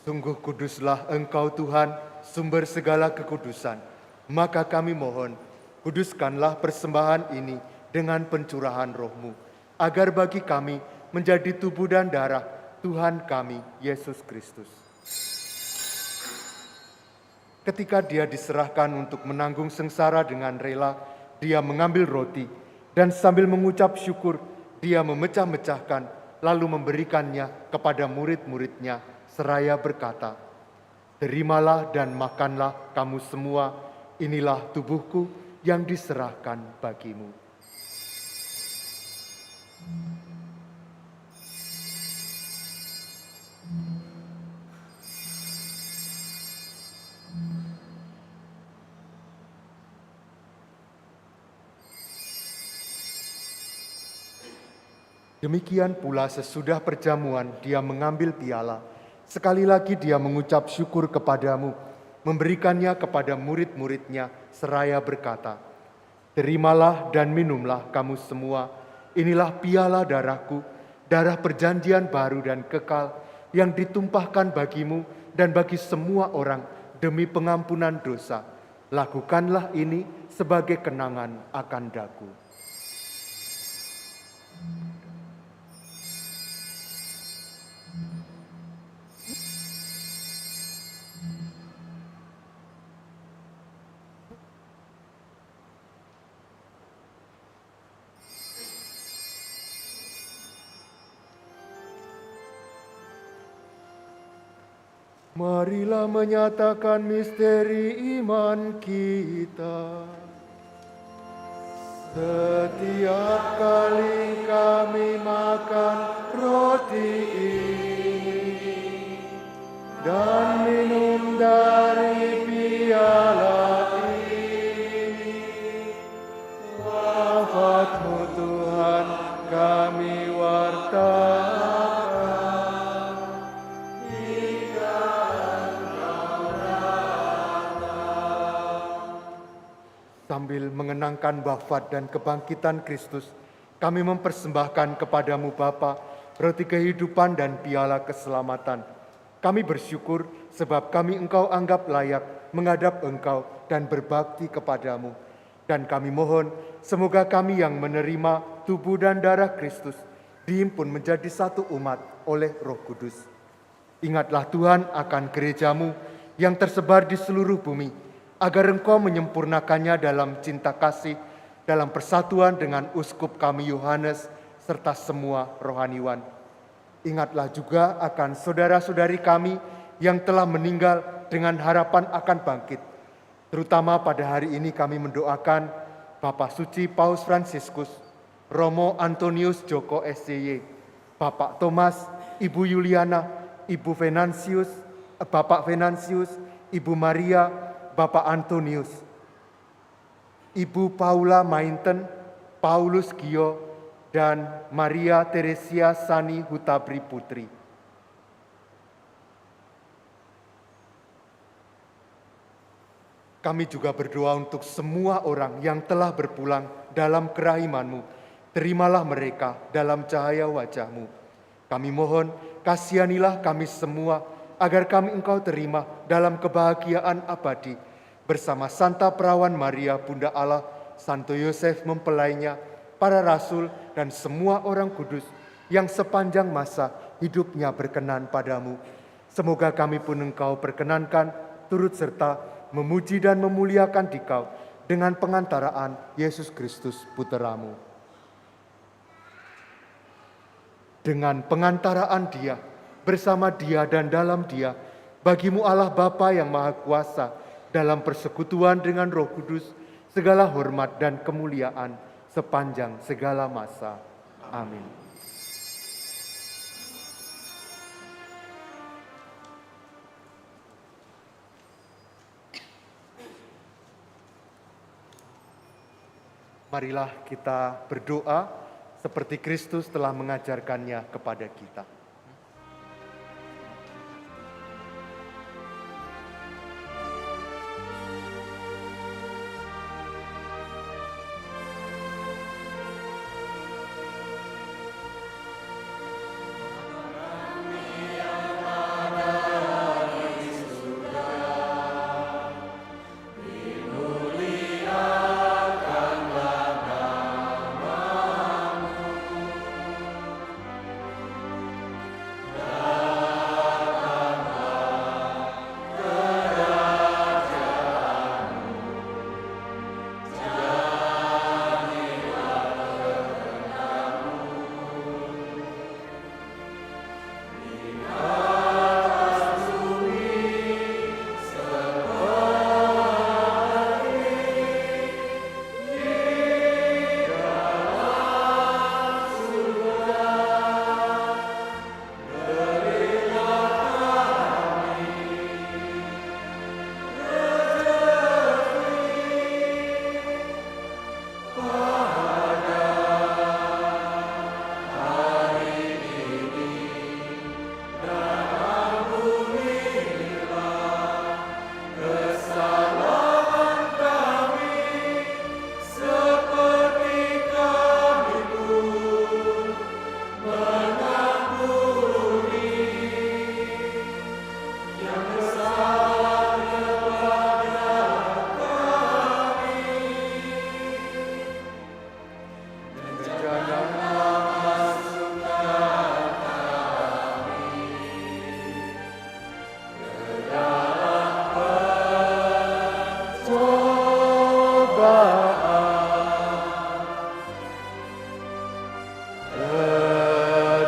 [SPEAKER 4] Sungguh kuduslah Engkau Tuhan, sumber segala kekudusan. Maka kami mohon, kuduskanlah persembahan ini dengan pencurahan Roh-Mu, agar bagi kami menjadi tubuh dan darah Tuhan kami, Yesus Kristus. Ketika Dia diserahkan untuk menanggung sengsara dengan rela, Dia mengambil roti, dan sambil mengucap syukur, Dia memecah-mecahkan, lalu memberikannya kepada murid-muridnya, seraya berkata, Terimalah dan makanlah kamu semua, inilah tubuhku yang diserahkan bagimu. Demikian pula sesudah perjamuan dia mengambil piala. Sekali lagi dia mengucap syukur kepadamu, memberikannya kepada murid-muridnya seraya berkata, "Terimalah dan minumlah kamu semua, inilah piala darahku, darah perjanjian baru dan kekal yang ditumpahkan bagimu dan bagi semua orang demi pengampunan dosa. Lakukanlah ini sebagai kenangan akan daku." Marilah menyatakan misteri iman kita. Setiap kali kami makan roti ini dan minum dari piala ini, wafat-Mu Tuhan kami wartakan. Sambil mengenangkan wafat dan kebangkitan Kristus, kami mempersembahkan kepadamu Bapa, roti kehidupan dan piala keselamatan. Kami bersyukur sebab kami Engkau anggap layak menghadap Engkau dan berbakti kepadamu. Dan kami mohon, semoga kami yang menerima tubuh dan darah Kristus dihimpun menjadi satu umat oleh Roh Kudus. Ingatlah Tuhan akan gerejamu yang tersebar di seluruh bumi, agar Engkau menyempurnakannya dalam cinta kasih, dalam persatuan dengan uskup kami Yohanes, serta semua rohaniwan. Ingatlah juga akan saudara-saudari kami yang telah meninggal dengan harapan akan bangkit. Terutama pada hari ini kami mendoakan Bapak Suci Paus Fransiskus, Romo Antonius Djoko SCY, Bapak Thomas, Ibu Juliana, Ibu Venansius, Bapak Venansius, Ibu Maria, Bapak Antonius, Ibu Paula Mainten, Paulus Gio, dan Maria Teresia Sani Hutabri Putri. Kami juga berdoa untuk semua orang yang telah berpulang dalam kerahiman-Mu. Terimalah mereka dalam cahaya wajah-Mu. Kami mohon, kasihanilah kami semua, agar kami Engkau terima dalam kebahagiaan abadi, bersama Santa Perawan Maria, Bunda Allah, Santo Yosef mempelainya, para rasul, dan semua orang kudus yang sepanjang masa hidupnya berkenan padamu. Semoga kami pun Engkau perkenankan turut serta memuji dan memuliakan Dikau dengan pengantaraan Yesus Kristus Putra-Mu. Dengan pengantaraan Dia, bersama Dia dan dalam Dia, bagi-Mu Allah Bapa yang Maha Kuasa, dalam persekutuan dengan Roh Kudus, segala hormat dan kemuliaan sepanjang segala masa. Amin. Marilah kita berdoa seperti Kristus telah mengajarkannya kepada kita.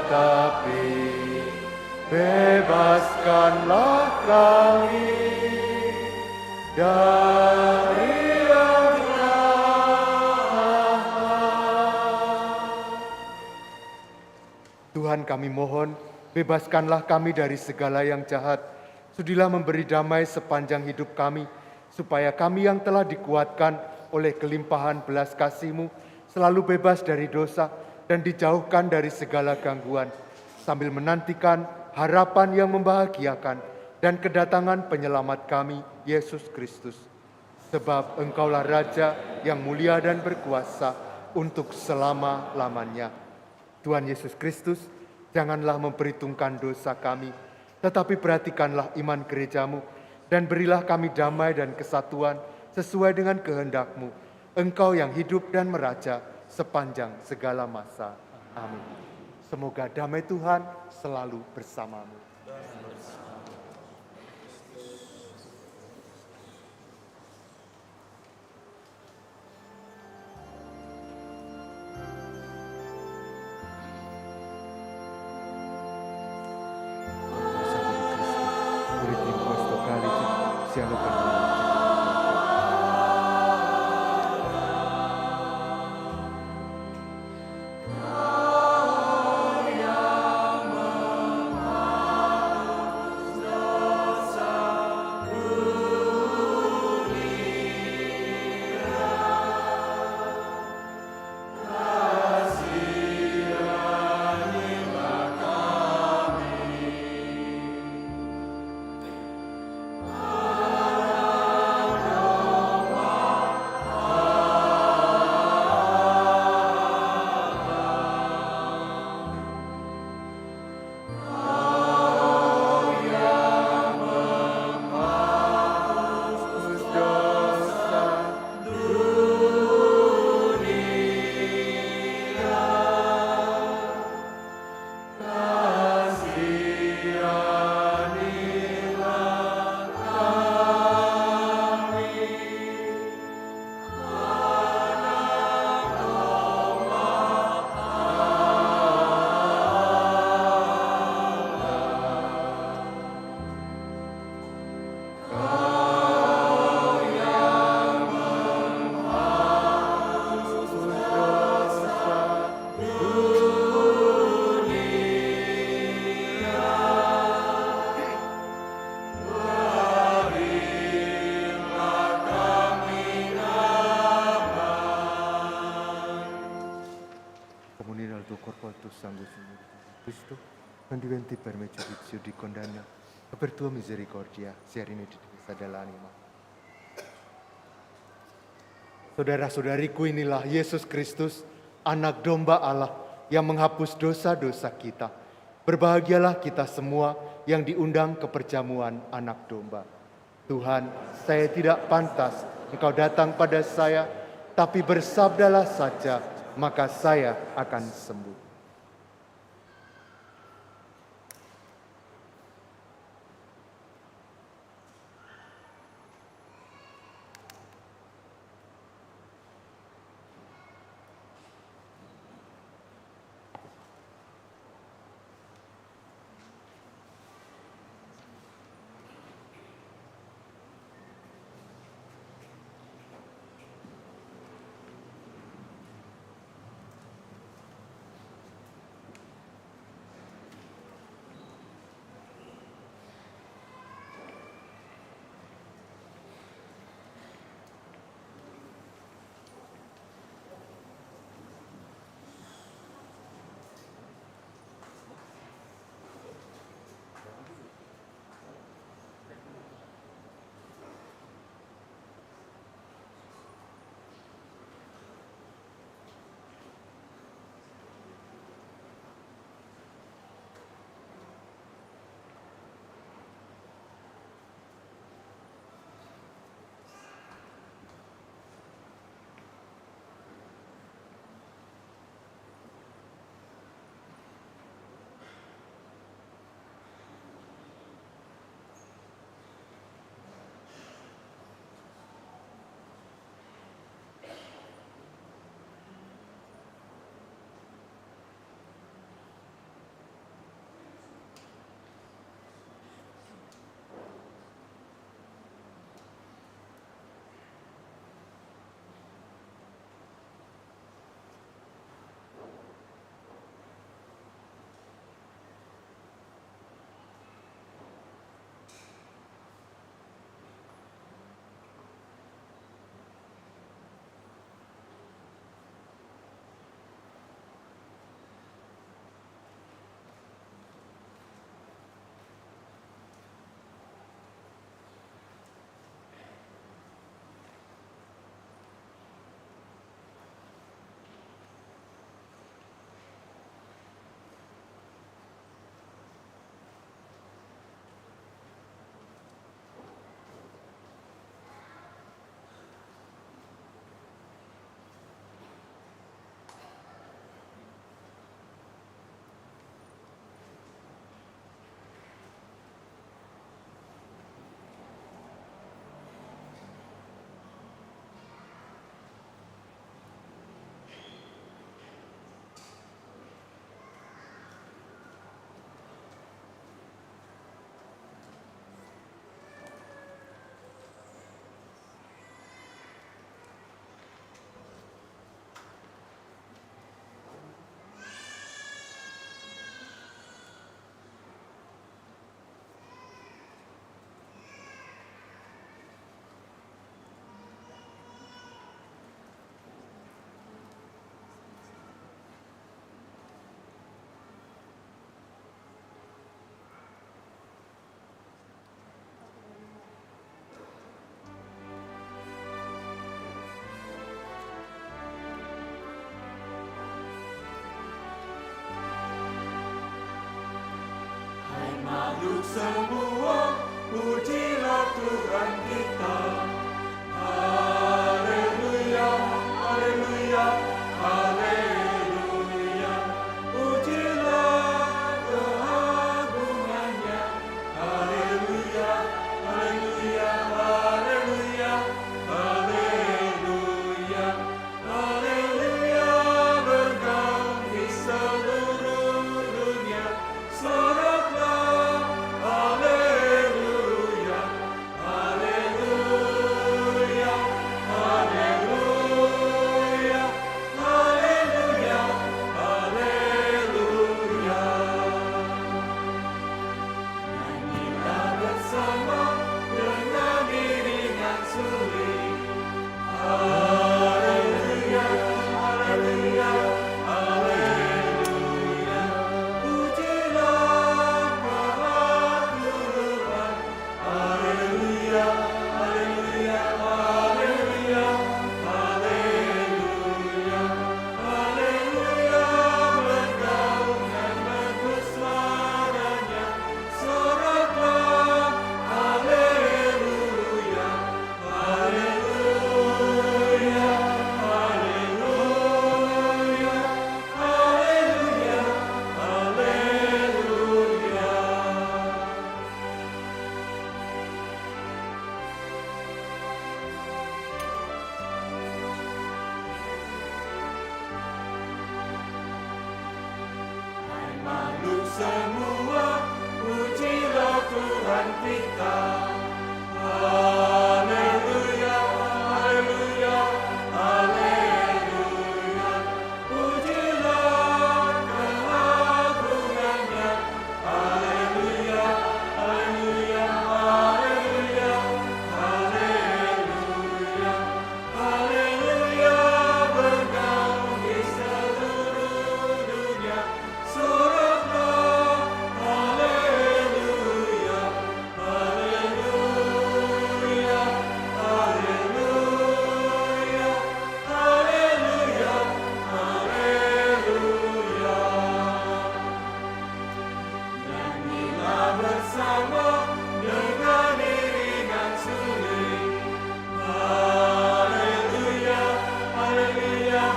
[SPEAKER 4] Tetapi bebaskanlah kami dari yang jahat. Tuhan, kami mohon, bebaskanlah kami dari segala yang jahat. Sudilah memberi damai sepanjang hidup kami, supaya kami yang telah dikuatkan oleh kelimpahan belas kasih-Mu selalu bebas dari dosa dan dijauhkan dari segala gangguan, sambil menantikan harapan yang membahagiakan dan kedatangan penyelamat kami, Yesus Kristus. Sebab Engkaulah Raja yang mulia dan berkuasa untuk selama-lamanya. Tuhan Yesus Kristus, janganlah memperhitungkan dosa kami, tetapi perhatikanlah iman gereja-Mu, dan berilah kami damai dan kesatuan sesuai dengan kehendak-Mu. Engkau yang hidup dan meraja sepanjang segala masa. Amin. Semoga damai Tuhan selalu bersamamu. Per giudizio di condanna, ma per tua misericordia sia rinudita dall'anima. Saudara-saudariku, inilah Yesus Kristus, anak domba Allah yang menghapus dosa-dosa kita. Berbahagialah kita semua yang diundang ke perjamuan anak domba. Tuhan, saya tidak pantas Engkau datang pada saya, tapi bersabdalah saja, maka saya akan sembuh.
[SPEAKER 9] semua, pujilah Tuhan kita. Haleluya, haleluya, haleluya. Pujilah keagungannya. Haleluya, haleluya, haleluya, haleluya. Haleluya bergaung di seluruh dunia. Soraklah, haleluya, haleluya, haleluya, haleluya, haleluya. Nyanyilah bersama dengan iringan suling. Haleluya, haleluya,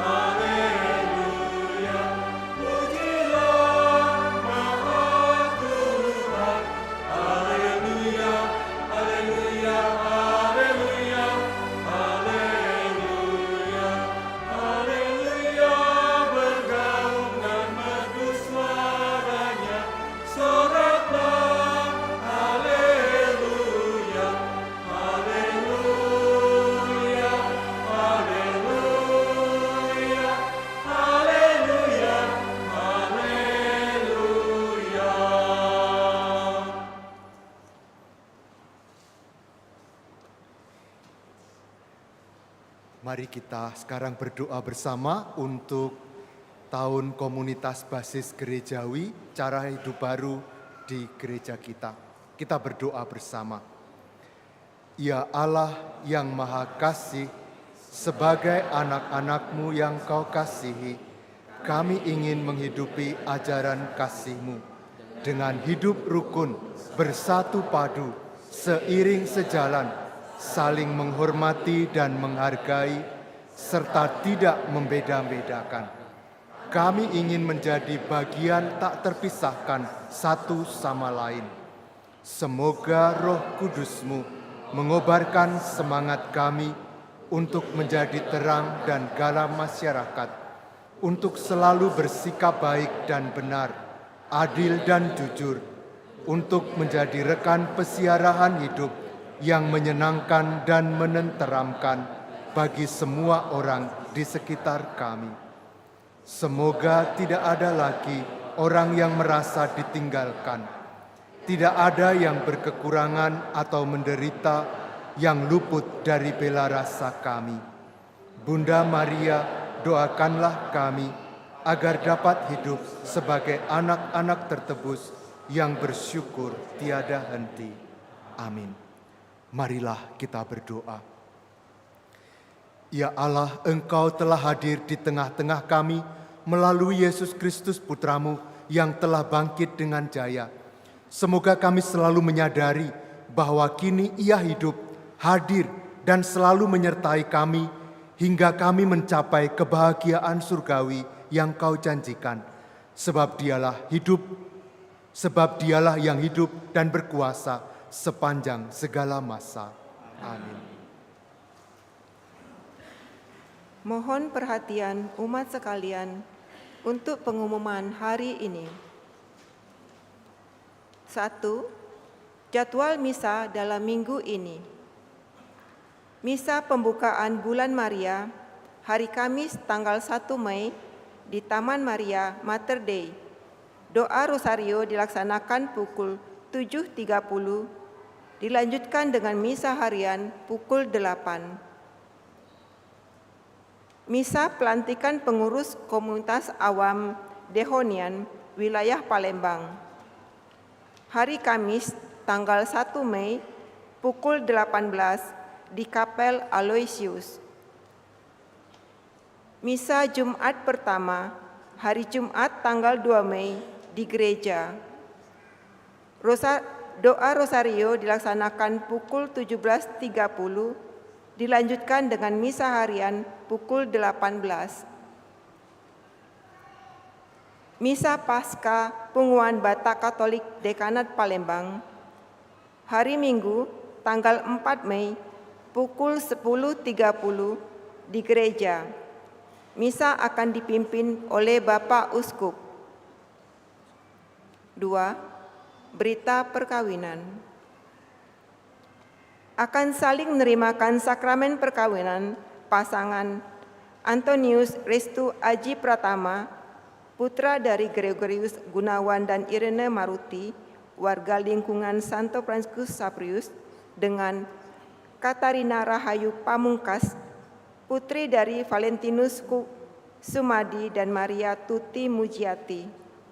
[SPEAKER 9] haleluya. Pujilah Maha Tuhan. Haleluya, haleluya, haleluya, haleluya. Haleluya bergaung dan merdu suaranya. Soraklah, haleluya, haleluya, haleluya, haleluya, haleluya.
[SPEAKER 4] Mari kita sekarang berdoa bersama untuk tahun komunitas basis gerejawi, cara hidup baru di gereja kita. Kita berdoa bersama. Ya Allah yang Maha Kasih, sebagai anak-anak-Mu yang Kau kasihi, kami ingin menghidupi ajaran kasih-Mu dengan hidup rukun, bersatu padu, seiring sejalan, saling menghormati dan menghargai, serta tidak membeda-bedakan. Kami ingin menjadi bagian tak terpisahkan satu sama lain. Semoga Roh Kudus-Mu mengobarkan semangat kami untuk menjadi terang dan garam masyarakat, untuk selalu bersikap baik dan benar, adil dan jujur, untuk menjadi rekan pesiarahan hidup yang menyenangkan dan menenteramkan bagi semua orang di sekitar kami. Semoga tidak ada lagi orang yang merasa ditinggalkan, tidak ada yang berkekurangan atau menderita yang luput dari bela rasa kami. Bunda Maria, doakanlah kami agar dapat hidup sebagai anak-anak tertebus yang bersyukur tiada henti. Amin. Marilah kita berdoa. Ya Allah, Engkau telah hadir di tengah-tengah kami melalui Yesus Kristus Putra-Mu yang telah bangkit dengan jaya. Semoga kami selalu menyadari bahwa kini Ia hidup, hadir, dan selalu menyertai kami hingga kami mencapai kebahagiaan surgawi yang Kau janjikan. Sebab Dialah yang hidup dan berkuasa sepanjang segala masa. Amin.
[SPEAKER 8] Mohon perhatian umat sekalian untuk pengumuman hari ini. 1. Jadwal misa dalam minggu ini. Misa pembukaan bulan Maria, hari Kamis tanggal 1 Mei di Taman Maria Mater Dei. Doa Rosario dilaksanakan pukul 7.30, dilanjutkan dengan misa harian pukul 8. Misa pelantikan pengurus komunitas awam Dehonian wilayah Palembang. Hari Kamis tanggal 1 Mei pukul 18 di Kapel Aloysius. Misa Jumat pertama hari Jumat tanggal 2 Mei di gereja. Doa Rosario dilaksanakan pukul 17.30, dilanjutkan dengan misa harian pukul 18. Misa Pasca Punguan Batak Katolik Dekanat Palembang, hari Minggu tanggal 4 Mei pukul 10.30 di gereja. Misa akan dipimpin oleh Bapak Uskup. 2. Berita perkawinan. Akan saling menerimakan sakramen perkawinan pasangan Antonius Restu Aji Pratama, putra dari Gregorius Gunawan dan Irene Maruti, warga lingkungan Santo Franciscus Saprius, dengan Katarina Rahayu Pamungkas, putri dari Valentinus Sumadi dan Maria Tuti Mujiati,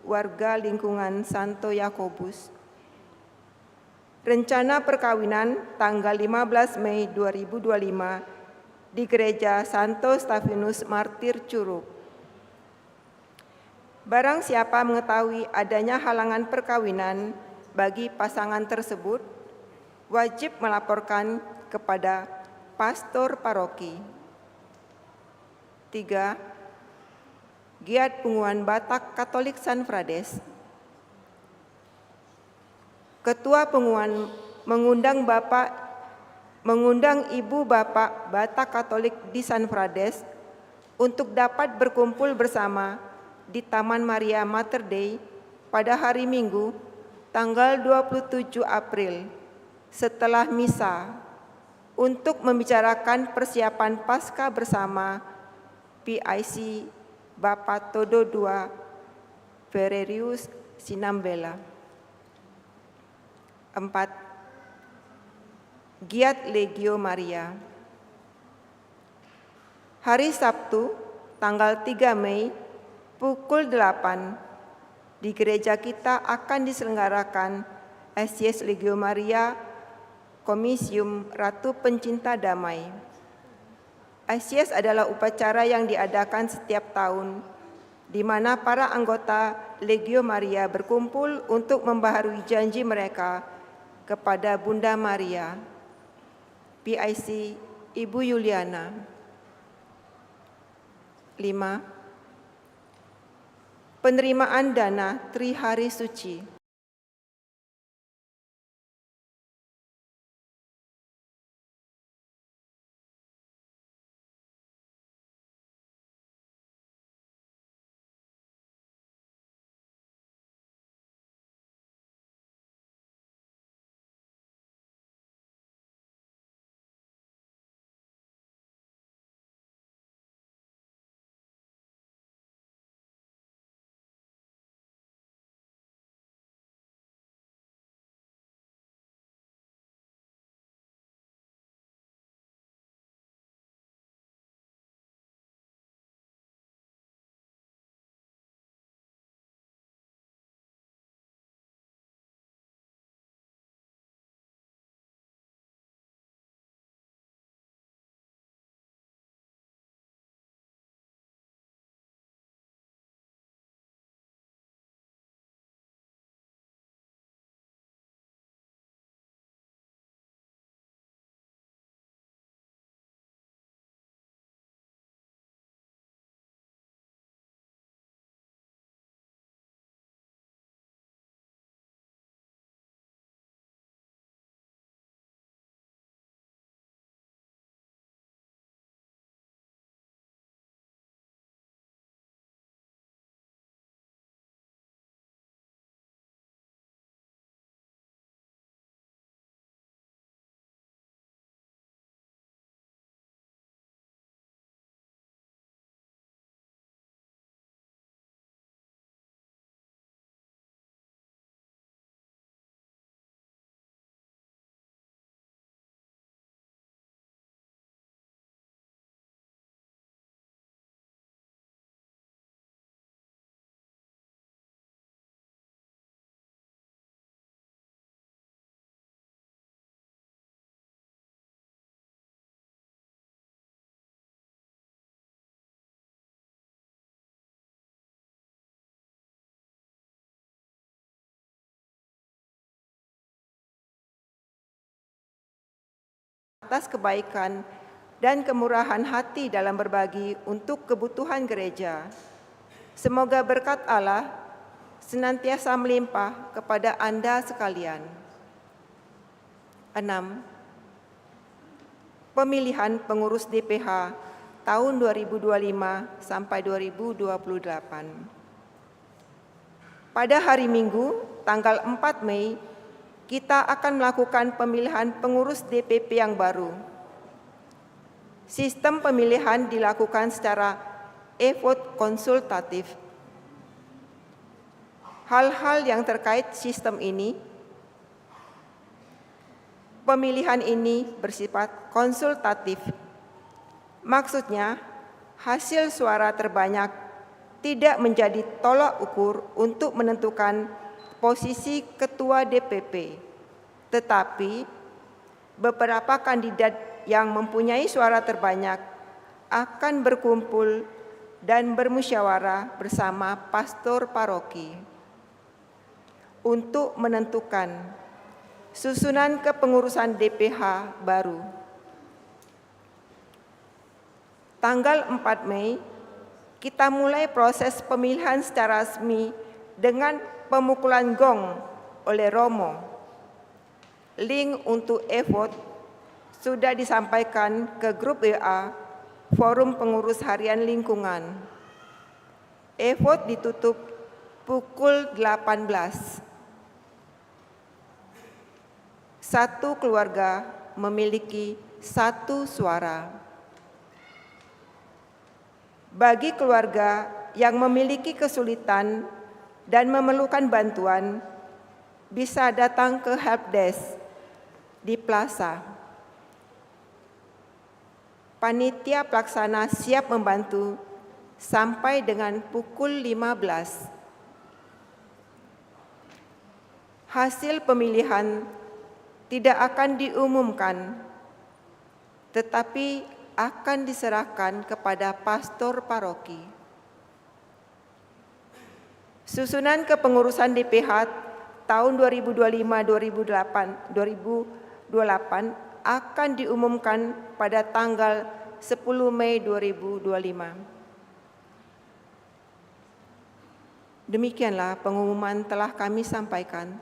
[SPEAKER 8] warga lingkungan Santo Yakobus. Rencana perkawinan tanggal 15 Mei 2025 di Gereja Santo Stephanus Martir Curug. Barang siapa mengetahui adanya halangan perkawinan bagi pasangan tersebut, wajib melaporkan kepada pastor paroki. 3. Giat Punguan Batak Katolik San Frades. Ketua Punguan mengundang Ibu Bapak Batak Katolik di San Frades untuk dapat berkumpul bersama di Taman Maria Mater Dei pada hari Minggu, tanggal 27 April, setelah misa, untuk membicarakan persiapan Paskah bersama PIC Bapak Todo II Ferrerius Sinambela. 4. Giat Legio Maria. Hari Sabtu, tanggal 3 Mei, pukul 8, di gereja kita akan diselenggarakan SYS Legio Maria Komisium Ratu Pencinta Damai. SYS adalah upacara yang diadakan setiap tahun, di mana para anggota Legio Maria berkumpul untuk membaharui janji mereka kepada Bunda Maria. PIC Ibu Yuliana. 5. Penerimaan dana Trihari Suci. Atas kebaikan dan kemurahan hati dalam berbagi untuk kebutuhan gereja. Semoga berkat Allah senantiasa melimpah kepada Anda sekalian. 6. Pemilihan pengurus DPH tahun 2025 sampai 2028. Pada hari Minggu, tanggal 4 Mei, kita akan melakukan pemilihan pengurus DPP yang baru. Sistem pemilihan dilakukan secara e-vote konsultatif. Hal-hal yang terkait sistem ini, pemilihan ini bersifat konsultatif. Maksudnya, hasil suara terbanyak tidak menjadi tolak ukur untuk menentukan posisi ketua DPP, tetapi beberapa kandidat yang mempunyai suara terbanyak akan berkumpul dan bermusyawarah bersama pastor paroki untuk menentukan susunan kepengurusan DPH baru. Tanggal 4 Mei, kita mulai proses pemilihan secara resmi dengan pemukulan gong oleh Romo. Link untuk e-vote sudah disampaikan ke grup WA Forum Pengurus Harian Lingkungan. E-vote ditutup pukul 18. Satu keluarga memiliki satu suara. Bagi keluarga yang memiliki kesulitan dan memerlukan bantuan, bisa datang ke helpdesk di Plaza. Panitia pelaksana siap membantu sampai dengan pukul 15. Hasil pemilihan tidak akan diumumkan, tetapi akan diserahkan kepada pastor paroki. Susunan kepengurusan DPH tahun 2025-2028 akan diumumkan pada tanggal 10 Mei 2025. Demikianlah pengumuman telah kami sampaikan.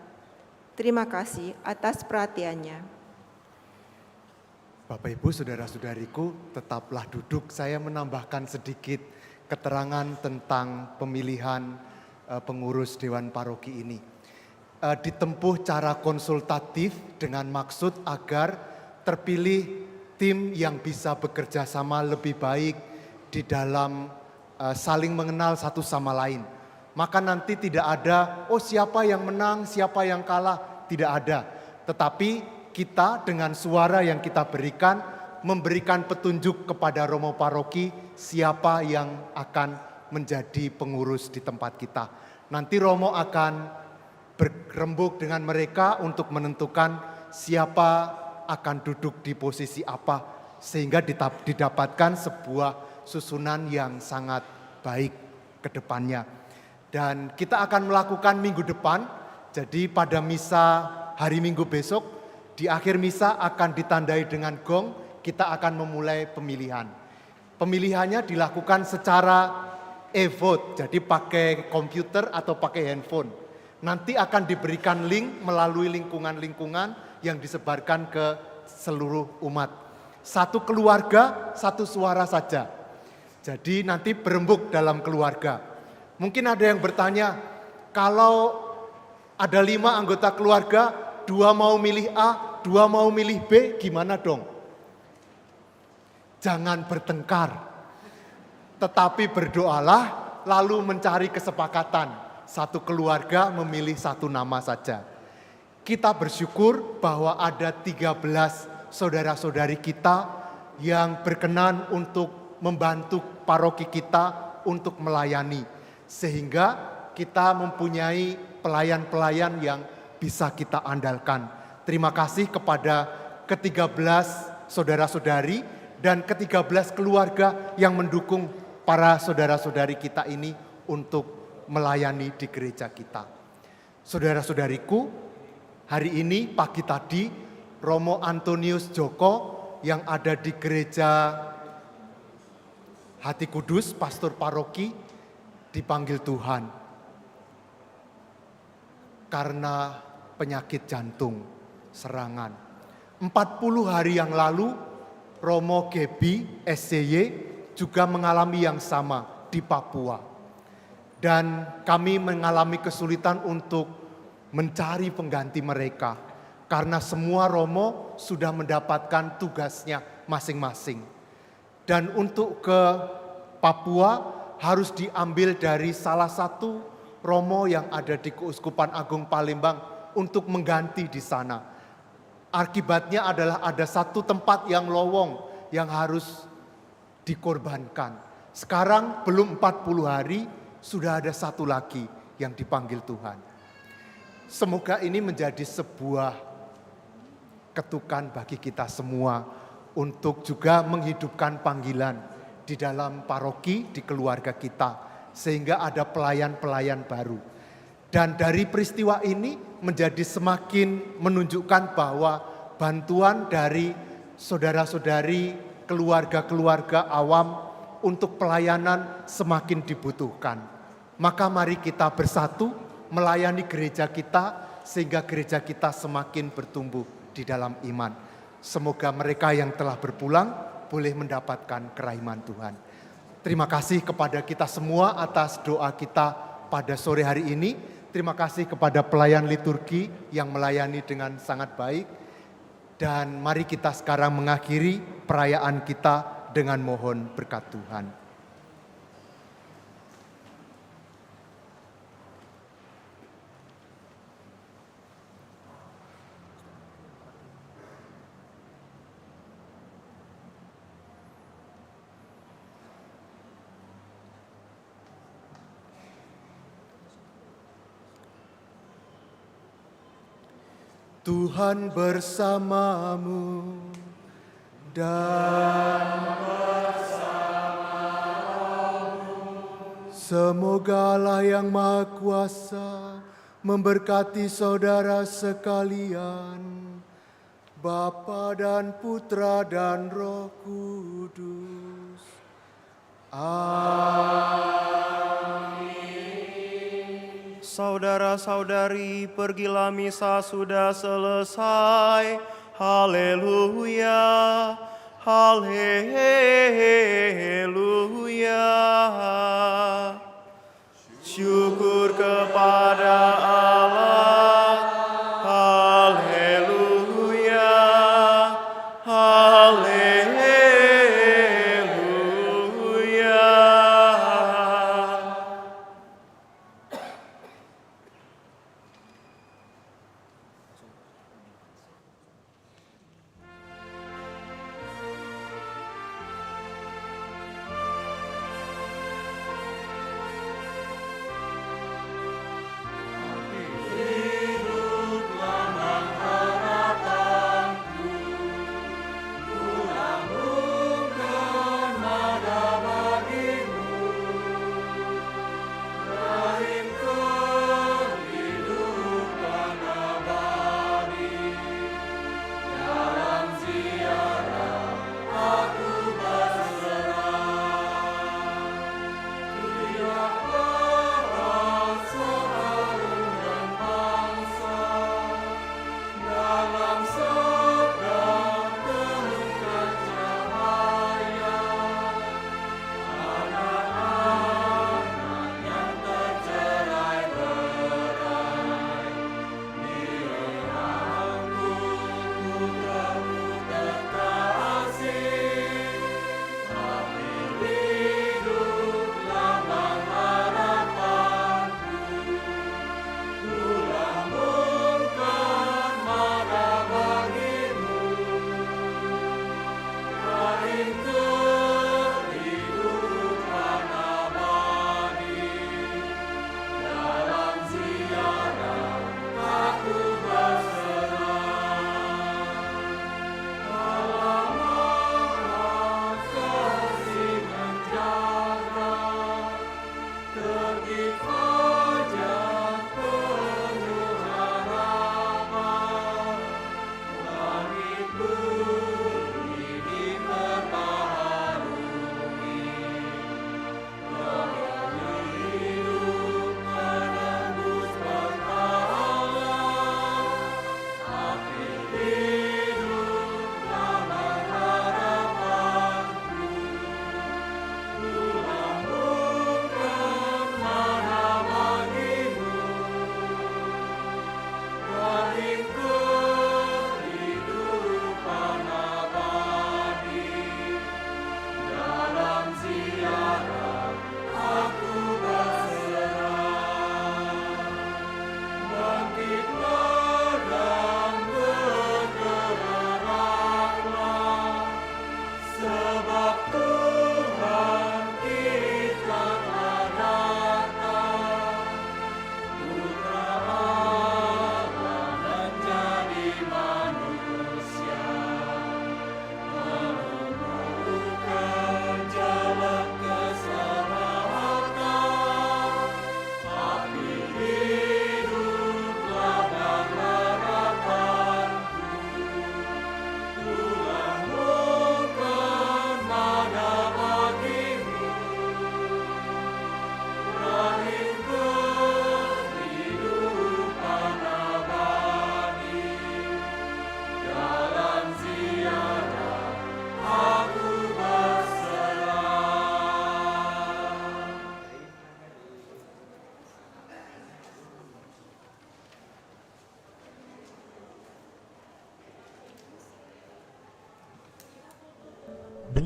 [SPEAKER 8] Terima kasih atas perhatiannya.
[SPEAKER 4] Bapak Ibu, saudara-saudariku, tetaplah duduk. Saya menambahkan sedikit keterangan tentang pemilihan pengurus Dewan Paroki ini. Ditempuh cara konsultatif dengan maksud agar terpilih tim yang bisa bekerja sama lebih baik di dalam saling mengenal satu sama lain. Maka nanti tidak ada, oh siapa yang menang, siapa yang kalah, tidak ada. Tetapi kita dengan suara yang kita berikan, memberikan petunjuk kepada Romo Paroki siapa yang akan menjadi pengurus di tempat kita. Nanti Romo akan berrembuk dengan mereka untuk menentukan siapa akan duduk di posisi apa, sehingga didapatkan sebuah susunan yang sangat baik ke depannya. Dan kita akan melakukan minggu depan, jadi pada misa hari Minggu besok, di akhir misa akan ditandai dengan gong, kita akan memulai pemilihan. Pemilihannya dilakukan secara e-vote, jadi pakai komputer atau pakai handphone. Nanti akan diberikan link melalui lingkungan-lingkungan yang disebarkan ke seluruh umat. Satu keluarga, satu suara saja. Jadi nanti berembuk dalam keluarga. Mungkin ada yang bertanya, kalau ada 5 anggota keluarga, 2 mau milih A, 2 mau milih B, gimana dong? Jangan bertengkar, tetapi berdoalah lalu mencari kesepakatan. Satu keluarga memilih satu nama saja. Kita bersyukur bahwa ada 13 saudara-saudari kita yang berkenan untuk membantu paroki kita untuk melayani. Sehingga kita mempunyai pelayan-pelayan yang bisa kita andalkan. Terima kasih kepada ke-13 saudara-saudari dan ke-13 keluarga yang mendukung para saudara-saudari kita ini untuk melayani di gereja kita. Saudara-saudariku, hari ini pagi tadi Romo Antonius Joko yang ada di gereja Hati Kudus, pastor paroki, dipanggil Tuhan karena penyakit jantung serangan. 40 hari yang lalu Romo Gebi SCY juga mengalami yang sama di Papua. Dan kami mengalami kesulitan untuk mencari pengganti mereka. Karena semua romo sudah mendapatkan tugasnya masing-masing. Dan untuk ke Papua harus diambil dari salah satu romo yang ada di Keuskupan Agung Palembang untuk mengganti di sana. Akibatnya adalah ada satu tempat yang lowong yang harus dikorbankan. Sekarang belum 40 hari, sudah ada satu lagi yang dipanggil Tuhan. Semoga ini menjadi sebuah ketukan bagi kita semua untuk juga menghidupkan panggilan di dalam paroki, di keluarga kita, sehingga ada pelayan-pelayan baru. Dan dari peristiwa ini menjadi semakin menunjukkan bahwa bantuan dari saudara-saudari, keluarga-keluarga awam untuk pelayanan semakin dibutuhkan. Maka mari kita bersatu melayani gereja kita sehingga gereja kita semakin bertumbuh di dalam iman. Semoga mereka yang telah berpulang boleh mendapatkan kerahiman Tuhan. Terima kasih kepada kita semua atas doa kita pada sore hari ini. Terima kasih kepada pelayan liturgi yang melayani dengan sangat baik. Dan mari kita sekarang mengakhiri perayaan kita dengan mohon berkat Tuhan. Tuhan bersamamu dan semoga Allah yang Maha Kuasa memberkati saudara sekalian, Bapa dan Putra dan Roh Kudus.
[SPEAKER 7] Saudara-saudari, pergilah misa sudah selesai. Haleluya, haleluya. Syukur kepada Allah. Haleluya, haleluya.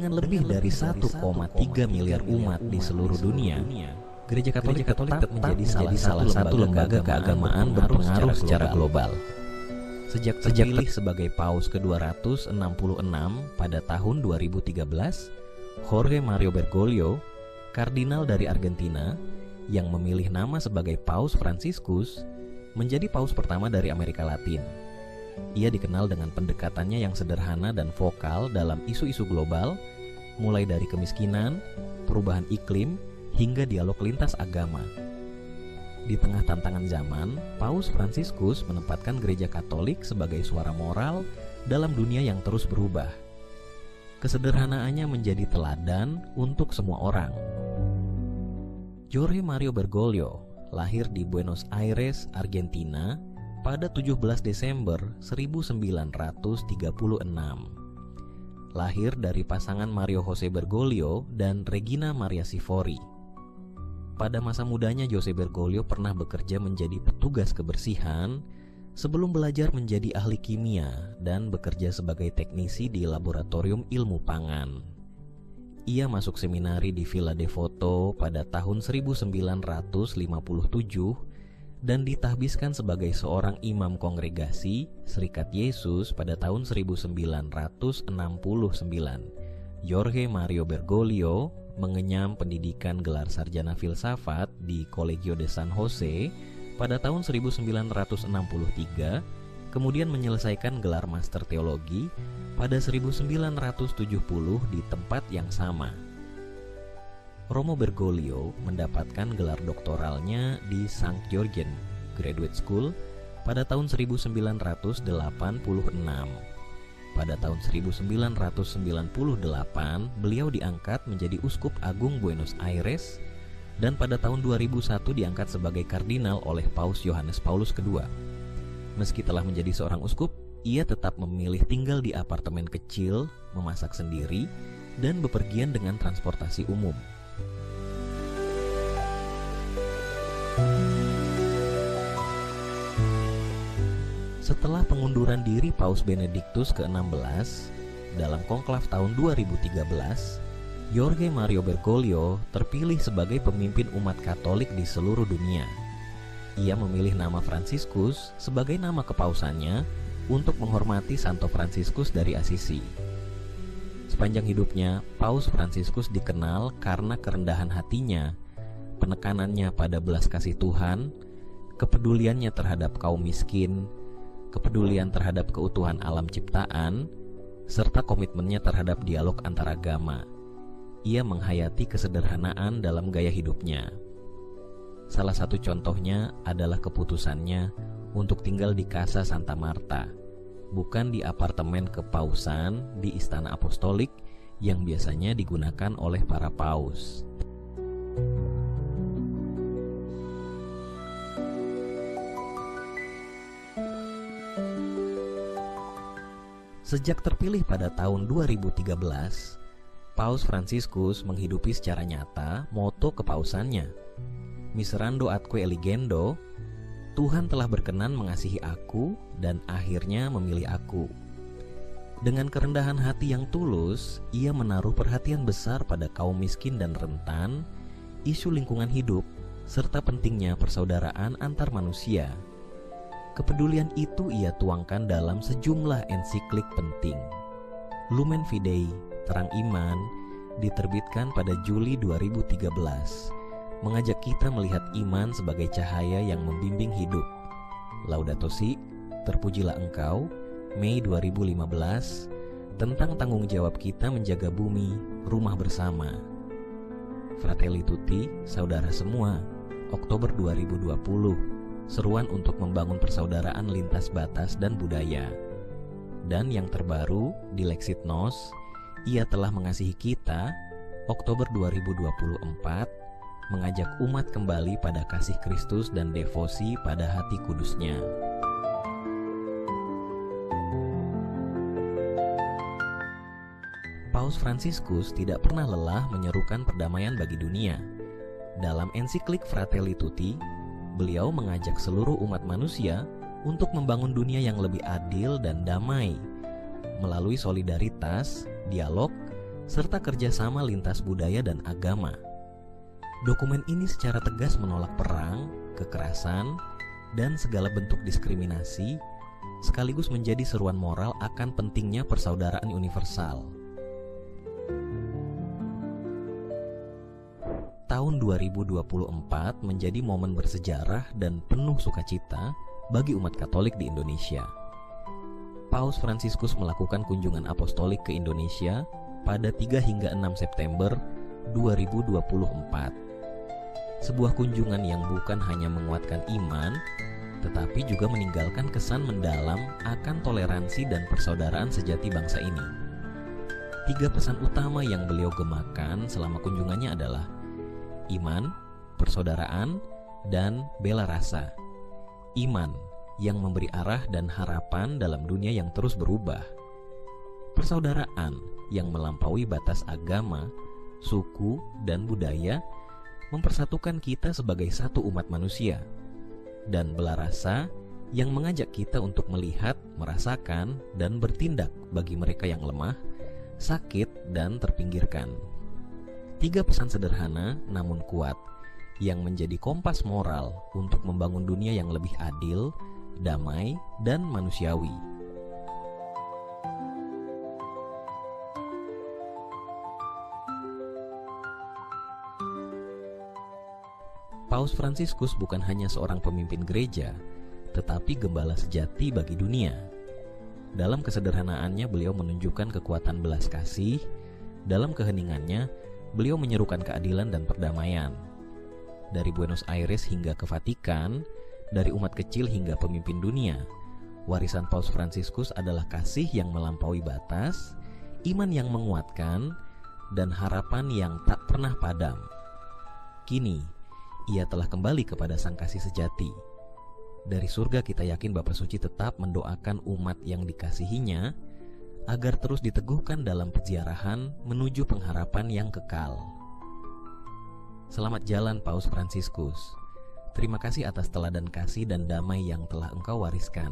[SPEAKER 10] Dengan lebih dari 1,3 miliar umat di seluruh dunia, Gereja Katolik tetap menjadi salah satu lembaga keagamaan berpengaruh secara global. Sejak terpilih sebagai Paus ke-266 pada tahun 2013, Jorge Mario Bergoglio, kardinal dari Argentina, yang memilih nama sebagai Paus Fransiskus, menjadi Paus pertama dari Amerika Latin. Ia dikenal dengan pendekatannya yang sederhana dan vokal dalam isu-isu global, mulai dari kemiskinan, perubahan iklim, hingga dialog lintas agama. Di tengah tantangan zaman, Paus Fransiskus menempatkan Gereja Katolik sebagai suara moral dalam dunia yang terus berubah. Kesederhanaannya menjadi teladan untuk semua orang. Jorge Mario Bergoglio lahir di Buenos Aires, Argentina pada 17 Desember 1936. Lahir dari pasangan Mario Jose Bergoglio dan Regina Maria Sivori. Pada masa mudanya Jose Bergoglio pernah bekerja menjadi petugas kebersihan sebelum belajar menjadi ahli kimia dan bekerja sebagai teknisi di laboratorium ilmu pangan. Ia masuk seminari di Villa Devoto pada tahun 1957 dan ditahbiskan sebagai seorang imam kongregasi Serikat Yesus pada tahun 1969. Jorge Mario Bergoglio mengenyam pendidikan gelar sarjana filsafat di Colegio de San Jose pada tahun 1963, kemudian menyelesaikan gelar master teologi pada 1970 di tempat yang sama. Romo Bergoglio mendapatkan gelar doktoralnya di St. Georgen Graduate School pada tahun 1986. Pada tahun 1998, beliau diangkat menjadi Uskup Agung Buenos Aires dan pada tahun 2001 diangkat sebagai kardinal oleh Paus Yohanes Paulus II. Meski telah menjadi seorang uskup, ia tetap memilih tinggal di apartemen kecil, memasak sendiri, dan bepergian dengan transportasi umum. Setelah pengunduran diri Paus Benediktus ke-16 dalam konklav tahun 2013, Jorge Mario Bergoglio terpilih sebagai pemimpin umat Katolik di seluruh dunia. Ia memilih nama Fransiskus sebagai nama kepausannya untuk menghormati Santo Fransiskus dari Assisi. Sepanjang hidupnya, Paus Fransiskus dikenal karena kerendahan hatinya, penekanannya pada belas kasih Tuhan, kepeduliannya terhadap kaum miskin, kepedulian terhadap keutuhan alam ciptaan, serta komitmennya terhadap dialog antaragama. Ia menghayati kesederhanaan dalam gaya hidupnya. Salah satu contohnya adalah keputusannya untuk tinggal di Casa Santa Marta, bukan di apartemen kepausan di Istana Apostolik yang biasanya digunakan oleh para paus. Sejak terpilih pada tahun 2013, Paus Fransiskus menghidupi secara nyata moto kepausannya, Miserando atque eligendo, Tuhan telah berkenan mengasihi aku dan akhirnya memilih aku. Dengan kerendahan hati yang tulus, ia menaruh perhatian besar pada kaum miskin dan rentan, isu lingkungan hidup, serta pentingnya persaudaraan antar manusia. Kepedulian itu ia tuangkan dalam sejumlah ensiklik penting. Lumen Fidei, Terang Iman, diterbitkan pada Juli 2013, mengajak kita melihat iman sebagai cahaya yang membimbing hidup. Laudato Si, Terpujilah Engkau, Mei 2015, tentang tanggung jawab kita menjaga bumi, rumah bersama. Fratelli Tutti, Saudara Semua, Oktober 2020, seruan untuk membangun persaudaraan lintas batas dan budaya. Dan yang terbaru di Lexit Nos, Ia telah mengasihi kita, Oktober 2024, mengajak umat kembali pada kasih Kristus dan devosi pada hati kudusnya. Paus Fransiskus tidak pernah lelah menyerukan perdamaian bagi dunia. Dalam ensiklik Fratelli Tutti, beliau mengajak seluruh umat manusia untuk membangun dunia yang lebih adil dan damai melalui solidaritas, dialog, serta kerjasama lintas budaya dan agama. Dokumen ini secara tegas menolak perang, kekerasan, dan segala bentuk diskriminasi, sekaligus menjadi seruan moral akan pentingnya persaudaraan universal. Tahun 2024 menjadi momen bersejarah dan penuh sukacita bagi umat Katolik di Indonesia. Paus Fransiskus melakukan kunjungan apostolik ke Indonesia pada 3 hingga 6 September 2024. Sebuah kunjungan yang bukan hanya menguatkan iman, tetapi juga meninggalkan kesan mendalam akan toleransi dan persaudaraan sejati bangsa ini. 3 pesan utama yang beliau gemakan selama kunjungannya adalah iman, persaudaraan, dan bela rasa. Iman yang memberi arah dan harapan dalam dunia yang terus berubah. Persaudaraan yang melampaui batas agama, suku, dan budaya, mempersatukan kita sebagai satu umat manusia. Dan bela rasa yang mengajak kita untuk melihat, merasakan, dan bertindak bagi mereka yang lemah, sakit, dan terpinggirkan. 3 pesan sederhana namun kuat yang menjadi kompas moral untuk membangun dunia yang lebih adil, damai, dan manusiawi. Paus Fransiskus bukan hanya seorang pemimpin gereja, tetapi gembala sejati bagi dunia. Dalam kesederhanaannya beliau menunjukkan kekuatan belas kasih, dalam keheningannya beliau menyerukan keadilan dan perdamaian. Dari Buenos Aires hingga ke Vatikan, dari umat kecil hingga pemimpin dunia, warisan Paus Fransiskus adalah kasih yang melampaui batas, iman yang menguatkan, dan harapan yang tak pernah padam. Kini, ia telah kembali kepada sang kasih sejati. Dari surga kita yakin Bapa Suci tetap mendoakan umat yang dikasihinya agar terus diteguhkan dalam peziarahan menuju pengharapan yang kekal. Selamat jalan Paus Fransiskus. Terima kasih atas teladan kasih dan damai yang telah engkau wariskan.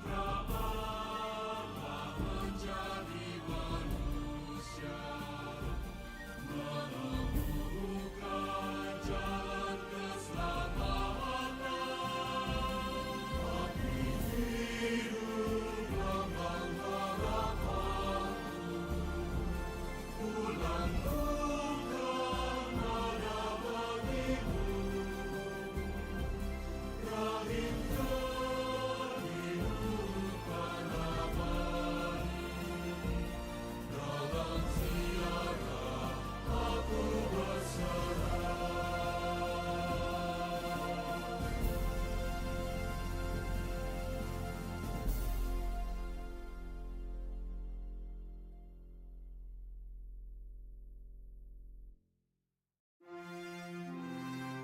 [SPEAKER 9] Raja